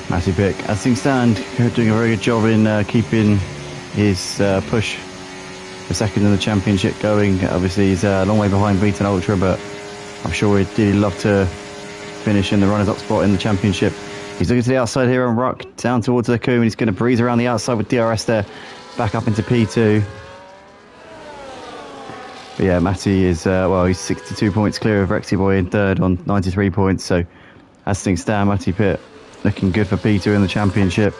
Matty Pitt, as things stand, doing a very good job in keeping his push for second in the championship going. Obviously, he's a long way behind V10 Ultra, but I'm sure he'd really love to finish in the runners-up spot in the championship. He's looking to the outside here on Rock, down towards the Lecombe, and he's going to breeze around the outside with DRS there, back up into P2. But yeah, Matty is, well, he's 62 points clear of Rexy Boy in third on 93 points, so as things stand, Matty Pitt looking good for P2 in the championship.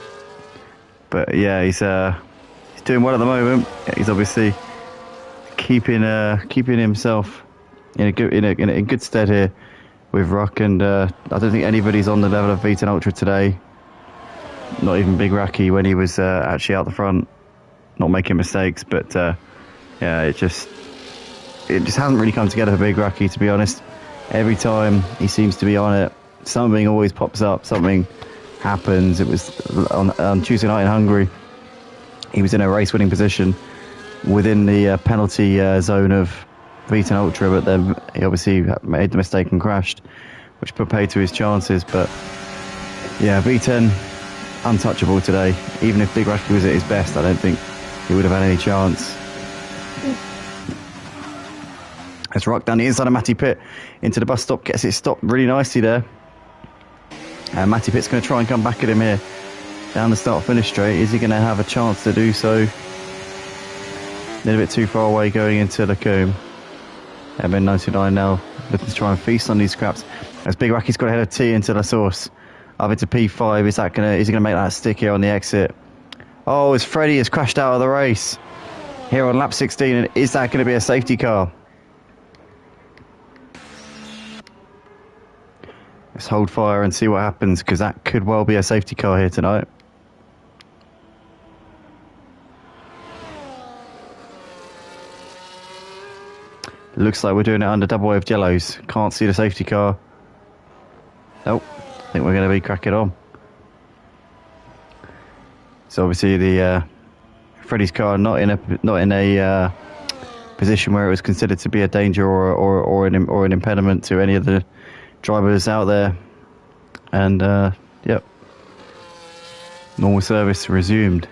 But yeah, he's doing doing well at the moment. He's obviously keeping himself in good stead here with Ruck, and I don't think anybody's on the level of Vita Ultra today. Not even Big Racky when he was actually out the front, not making mistakes. But yeah, it just hasn't really come together for Big Racky, to be honest. Every time he seems to be on it, something always pops up, something happens. It was on Tuesday night in Hungary. He was in a race-winning position within the penalty zone of Vita Ultra, but then he obviously made the mistake and crashed, which put pay to his chances. But yeah, V10 untouchable today. Even if Big Racky was at his best, I don't think he would have had any chance. Let's rock down the inside of Matty Pitt into the bus stop, gets it stopped really nicely there. And Matty Pitt's going to try and come back at him here down the start-finish straight. Is he going to have a chance to do so? A little bit too far away going into the comb. MN99 now looking to try and feast on these scraps. As Big Racky's got ahead of T into La Source. Up into P5. Is he going to make that stick here on the exit? Oh, as Freddie has crashed out of the race here on lap 16. And is that going to be a safety car? Let's hold fire and see what happens, because that could well be a safety car here tonight. Looks like we're doing it under double wave yellows. Can't see the safety car. Nope. I think we're going to be cracking on. So obviously the Freddie's car not in a position where it was considered to be a danger or an impediment to any of the drivers out there. And yep, normal service resumed.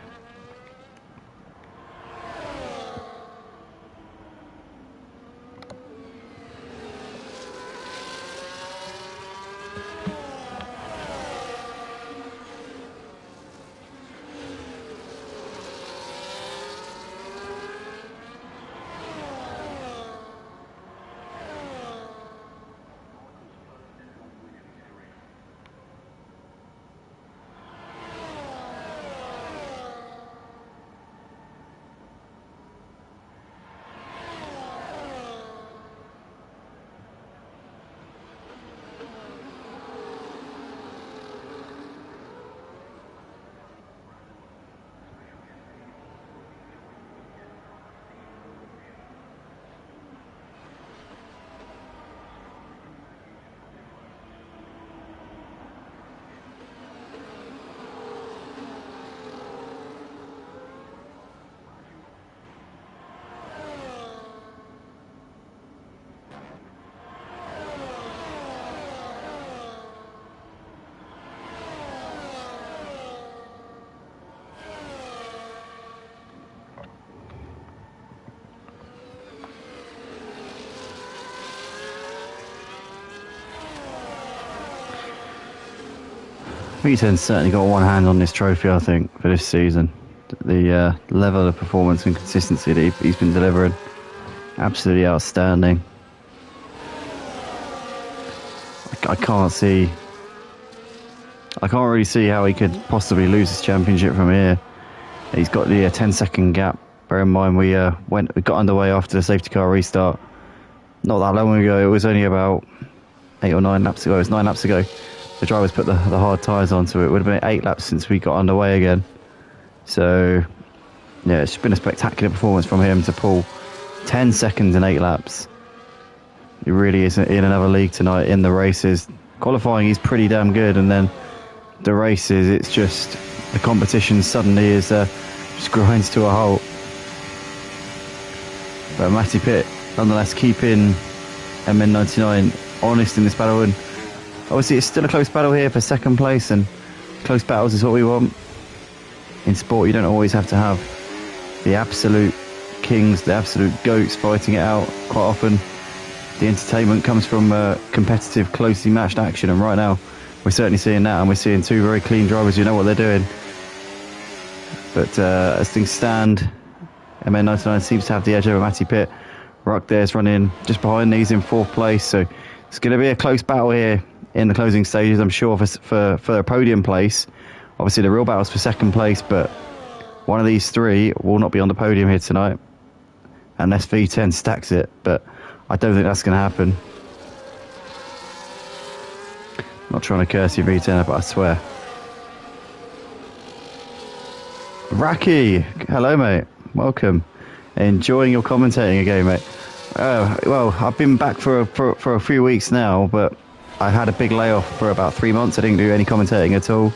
V10's certainly got one hand on this trophy, I think, for this season. The level of performance and consistency that he's been delivering, absolutely outstanding. I can't really see how he could possibly lose this championship from here. He's got the 10-second gap. Bear in mind we got underway after the safety car restart not that long ago. It was only about 8 or 9 laps ago. It was 9 laps ago. The drivers put the hard tyres onto it. It would have been 8 laps since we got underway again. So, yeah, it's been a spectacular performance from him to pull 10 seconds in 8 laps. He really is in another league tonight in the races. Qualifying, he's pretty damn good, and then the races, it's just the competition suddenly is just grinds to a halt. But Matty Pitt, nonetheless, keeping MN99 honest in this battle, and obviously it's still a close battle here for second place, and close battles is what we want. In sport, you don't always have to have the absolute kings, the absolute goats fighting it out. Quite often the entertainment comes from competitive, closely matched action, and right now we're certainly seeing that, and we're seeing two very clean drivers who know what they're doing. But as things stand, MN99 seems to have the edge over Matty Pitt. Ruck there's running just behind these in 4th place, so it's going to be a close battle here in the closing stages, I'm sure, for a podium place. Obviously the real battle's for second place, but one of these three will not be on the podium here tonight unless V10 stacks it, but I don't think that's going to happen. Not trying to curse you, V10, but I swear. Raki, hello mate, welcome. Enjoying your commentating again, mate. Well, I've been back for a few weeks now, but I had a big layoff for about 3 months. I didn't do any commentating at all,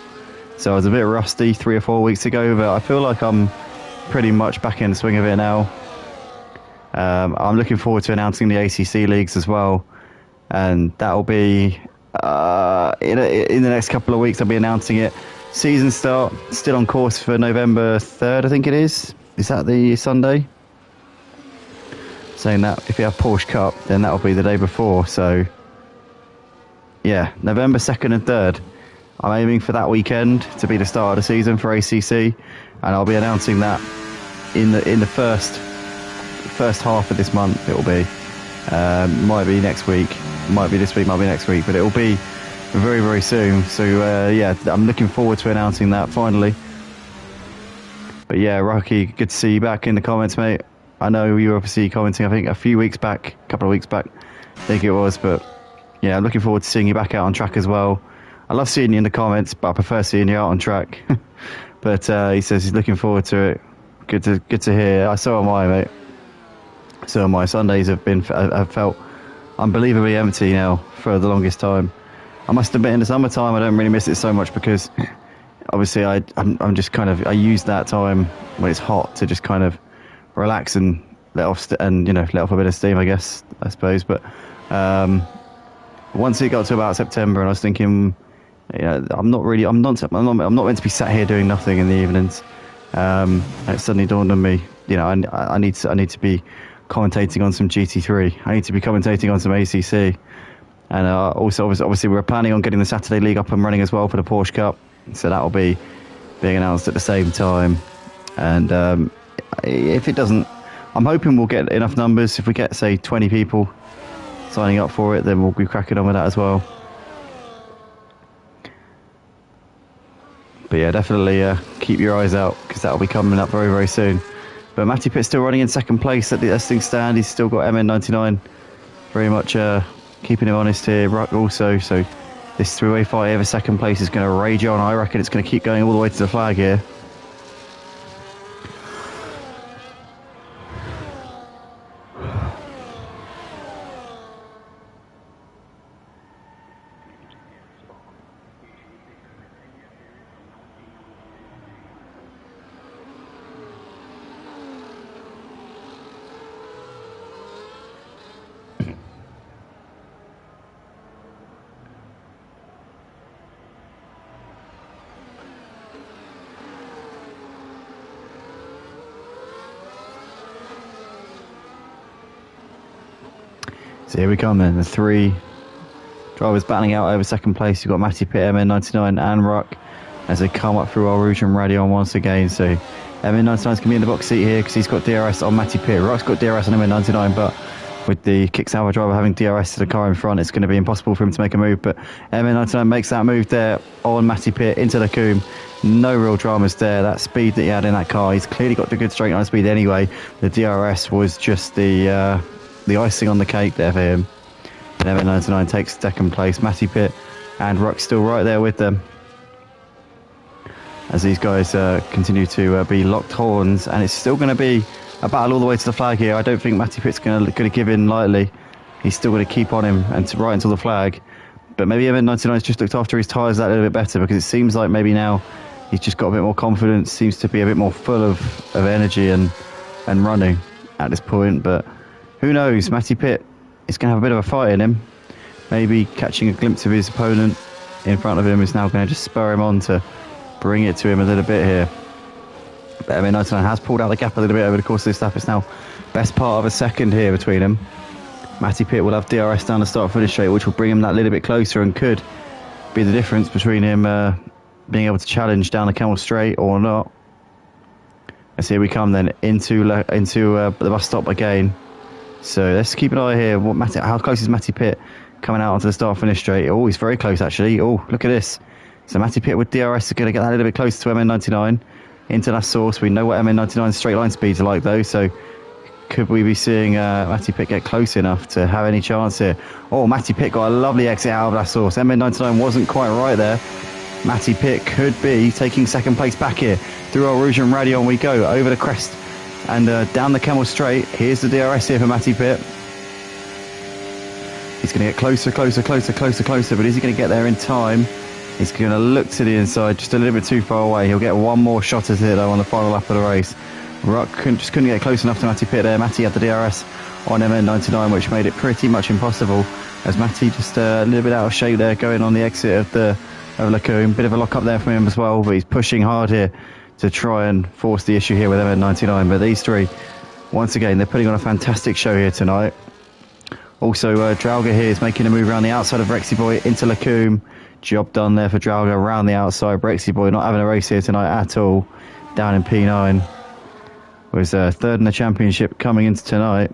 so I was a bit rusty 3 or 4 weeks ago, but I feel like I'm pretty much back in the swing of it now. I'm looking forward to announcing the ACC leagues as well, and that'll be in the next couple of weeks. I'll be announcing it. Season start still on course for November 3rd, I think it is. Is that the Sunday? Saying that if you have Porsche Cup, then that'll be the day before. So yeah, November 2nd and 3rd. I'm aiming for that weekend to be the start of the season for ACC, and I'll be announcing that in the first half of this month. It'll be might be next week, might be this week, might be next week, but it'll be very, very soon. So yeah, I'm looking forward to announcing that finally. But yeah, Rocky, good to see you back in the comments, mate. I know you were obviously commenting, I think, a couple of weeks back, I think it was. But yeah, I'm looking forward to seeing you back out on track as well. I love seeing you in the comments, but I prefer seeing you out on track. But he says he's looking forward to it. Good to hear. So am I, mate. So my Sundays have felt unbelievably empty now for the longest time. I must admit, in the summertime, I don't really miss it so much because obviously I'm just kind of, I use that time when it's hot to just kind of relax and let off a bit of steam, I suppose. But once it got to about September, and I was thinking, I'm not meant to be sat here doing nothing in the evenings. And it suddenly dawned on me, I need to be commentating on some GT3. I need to be commentating on some ACC. And also, obviously, we're planning on getting the Saturday League up and running as well for the Porsche Cup. So that will be being announced at the same time. And if it doesn't, I'm hoping we'll get enough numbers. If we get, say, 20 people signing up for it, then we'll be cracking on with that as well. But yeah, definitely keep your eyes out, because that'll be coming up very, very soon. But Matty Pitt's still running in second place at the things stand. He's still got MN99 very much keeping him honest here. Ruck also, so this three-way fight over second place is going to rage on. I reckon it's going to keep going all the way to the flag here. So here we come then, the three drivers battling out over second place. You've got Matty Pitt, MN99 and Ruck as they come up through Eau Rouge and Radion once again. So MN99's going to be in the box seat here because he's got DRS on Matty Pitt. Ruck's got DRS on MN99, but with the Kicksauer driver having DRS to the car in front, it's going to be impossible for him to make a move. But MN99 makes that move there on Matty Pitt into the Coombe. No real dramas there. That speed that he had in that car, he's clearly got the good straight line speed anyway. The DRS was just the icing on the cake there for him. And MN99 takes second place. Matty Pitt and Ruck still right there with them as these guys continue to be locked horns, and it's still going to be a battle all the way to the flag here. I don't think Matty Pitt's going to give in lightly. He's still going to keep on him and right until the flag. But maybe MN99's just looked after his tyres that a little bit better, because it seems like maybe now he's just got a bit more confidence, seems to be a bit more full of energy and running at this point. But who knows? Matty Pitt is going to have a bit of a fight in him. Maybe catching a glimpse of his opponent in front of him is now going to just spur him on to bring it to him a little bit here. But MN99 has pulled out the gap a little bit over the course of this lap. It's now best part of a second here between them. Matty Pitt will have DRS down the start finish straight, which will bring him that little bit closer and could be the difference between him being able to challenge down the Camel Straight or not. As here we come then into the bus stop again. So let's keep an eye here. How close is Matty Pitt coming out onto the start finish straight? Oh, he's very close actually. Oh, look at this. So Matty Pitt with DRS is going to get that a little bit closer to MN99. into La Source. We know what MN99's straight line speeds are like, though, so could we be seeing Matty Pitt get close enough to have any chance here? Oh, Matty Pitt got a lovely exit out of La Source. MN99 wasn't quite right there. Matty Pitt could be taking second place back here. Through Eau Rouge and Radion we go, over the crest and down the Camel Straight. Here's the DRS here for Matty Pitt. He's going to get closer, but is he going to get there in time? He's going to look to the inside, just a little bit too far away. He'll get one more shot at it, though, on the final lap of the race. Ruck couldn't get close enough to Matty Pitt there. Matty had the DRS on MN99, which made it pretty much impossible, as Matty just a little bit out of shape there, going on the exit of Lacoum. Bit of a lock up there from him as well, but he's pushing hard here to try and force the issue here with MN99. But these three, once again, they're putting on a fantastic show here tonight. Also, Drauga here is making a move around the outside of Rexy Boy into Lacoum. Job done there for Drauga around the outside. Rexy Boy not having a race here tonight at all, down in P9. Was third in the championship coming into tonight.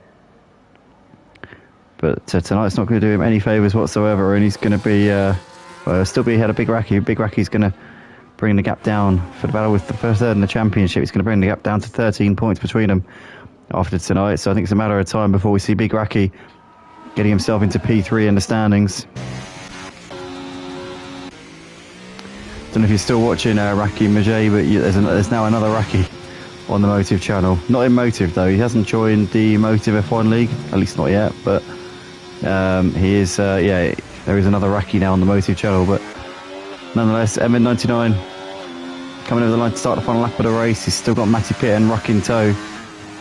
But tonight's not going to do him any favours whatsoever, and he's going to be still be ahead of Big Racky. Big Racky's going to bring the gap down for the battle with the first third in the championship. He's going to bring the gap down to 13 points between them after tonight. So I think it's a matter of time before we see Big Racky getting himself into P3 in the standings. Don't know if you're still watching Racky Majay, but there's now another Racky on the Motive channel. Not in Motive, though. He hasn't joined the Motive F1 League, at least not yet, but he is, there is another Racky now on the Motive channel, but nonetheless, MN99 coming over the line to start the final lap of the race. He's still got Matty Pitt and Ruck in tow.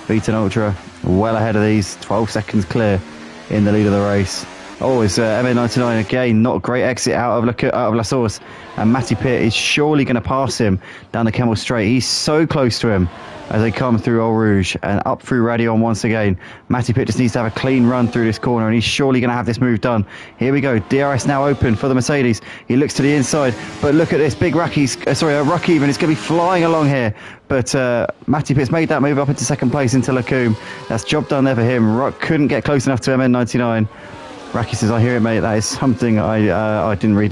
Beaten Ultra well ahead of these, 12 seconds clear in the lead of the race. Oh, it's MN99 again, not a great exit out of La Source, and Matty Pitt is surely going to pass him down the Camel Straight. He's so close to him as they come through Eau Rouge and up through Radion once again. Matty Pitt just needs to have a clean run through this corner, and he's surely going to have this move done. Here we go, DRS now open for the Mercedes. He looks to the inside, but look at this, Big Racky's, Ruck even, it's going to be flying along here. But Matty Pitt's made that move up into second place into Lacoum. That's job done there for him. Ruck couldn't get close enough to MN99. Racky says, I hear it, mate. That is something I didn't see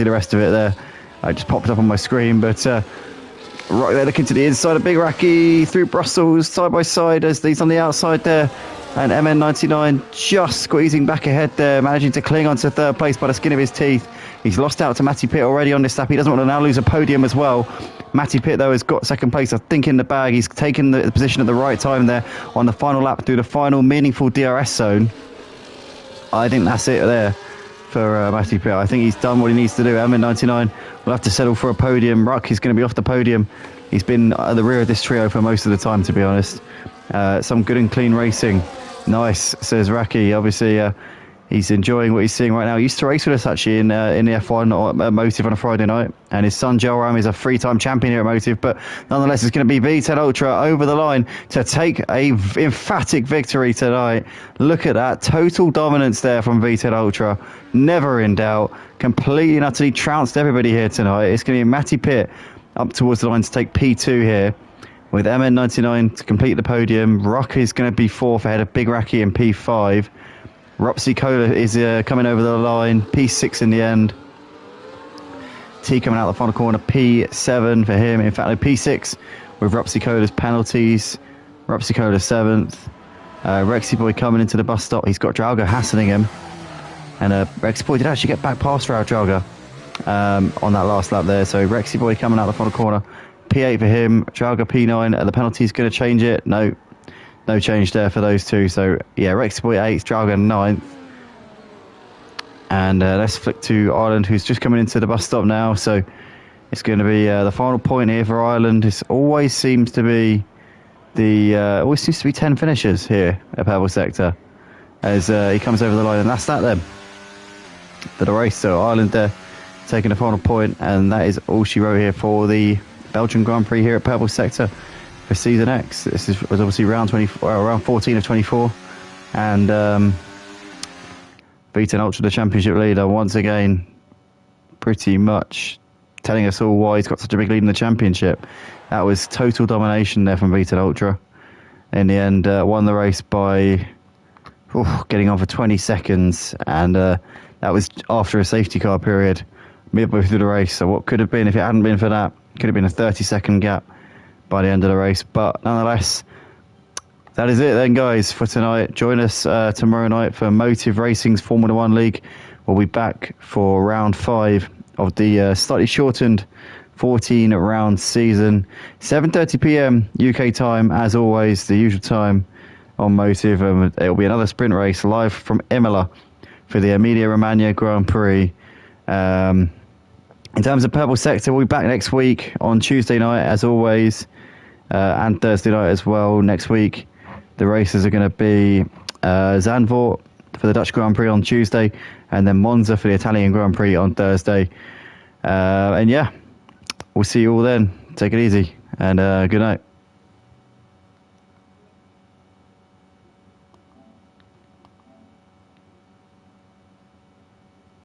the rest of it there. I just popped up on my screen, but right there looking to the inside of Big Racky through Brussels, side by side as he's on the outside there. And MN99 just squeezing back ahead there, managing to cling onto third place by the skin of his teeth. He's lost out to Matty Pitt already on this lap. He doesn't want to now lose a podium as well. Matty Pitt, though, has got second place, I think, in the bag. He's taken the position at the right time there on the final lap through the final meaningful DRS zone. I think that's it there for Matty Pitt. I think he's done what he needs to do. MN99 will have to settle for a podium. Ruck is going to be off the podium. He's been at the rear of this trio for most of the time, to be honest. Some good and clean racing. Nice, says Racky. Obviously, he's enjoying what he's seeing right now. He used to race with us, actually, in the F1 or at Motive on a Friday night. And his son, Joel Ram, is a three-time champion here at Motive. But nonetheless, it's going to be V10 Ultra over the line to take a emphatic victory tonight. Look at that. Total dominance there from V10 Ultra. Never in doubt. Completely and utterly trounced everybody here tonight. It's going to be Matty Pitt up towards the line to take P2 here, with MN99 to complete the podium. Ruck is going to be fourth ahead of Big Racky in P5. Ropsy Cola is coming over the line, P6 in the end. T coming out the final corner, P7 for him. In fact, no, P6 with Ropsy Cola's penalties. Ropsy Cola 7th. Rexy Boy coming into the bus stop. He's got Drauga hassling him. And Rexy Boy did actually get back past Drauga on that last lap there. So Rexy Boy coming out the final corner, P8 for him. Drauga P9. The penalty is going to change it. No change there for those two. So yeah, Rexy Boy 8th, Drauga 9th. And let's flick to Ireland, who's just coming into the bus stop now. So it's going to be the final point here for Ireland. It always seems to be 10 finishers here at Pebble Sector as he comes over the line, and that's that then for the race. So Ireland taking the final point, and that is all she wrote here for the Belgian Grand Prix here at Pebble Sector for Season X. This was obviously round 14 of 24, and V10 Ultra, the championship leader, once again pretty much telling us all why he's got such a big lead in the championship. That was total domination there from V10 Ultra. In the end, won the race by getting on for 20 seconds, and that was after a safety car period midway through the race. So what could have been, if it hadn't been for that, could have been a 30-second gap by the end of the race. But nonetheless, that is it then, guys, for tonight. Join us tomorrow night for Motive Racing's Formula One League. We'll be back for round 5 of the slightly shortened 14-round season. 7:30 p.m. UK time, as always, the usual time on Motive. It'll be another sprint race live from Imola for the Emilia-Romagna Grand Prix. In terms of Purple Sector, we'll be back next week on Tuesday night, as always, and Thursday night as well. Next week, the races are going to be Zandvoort for the Dutch Grand Prix on Tuesday, and then Monza for the Italian Grand Prix on Thursday. And yeah, we'll see you all then. Take it easy, and good night.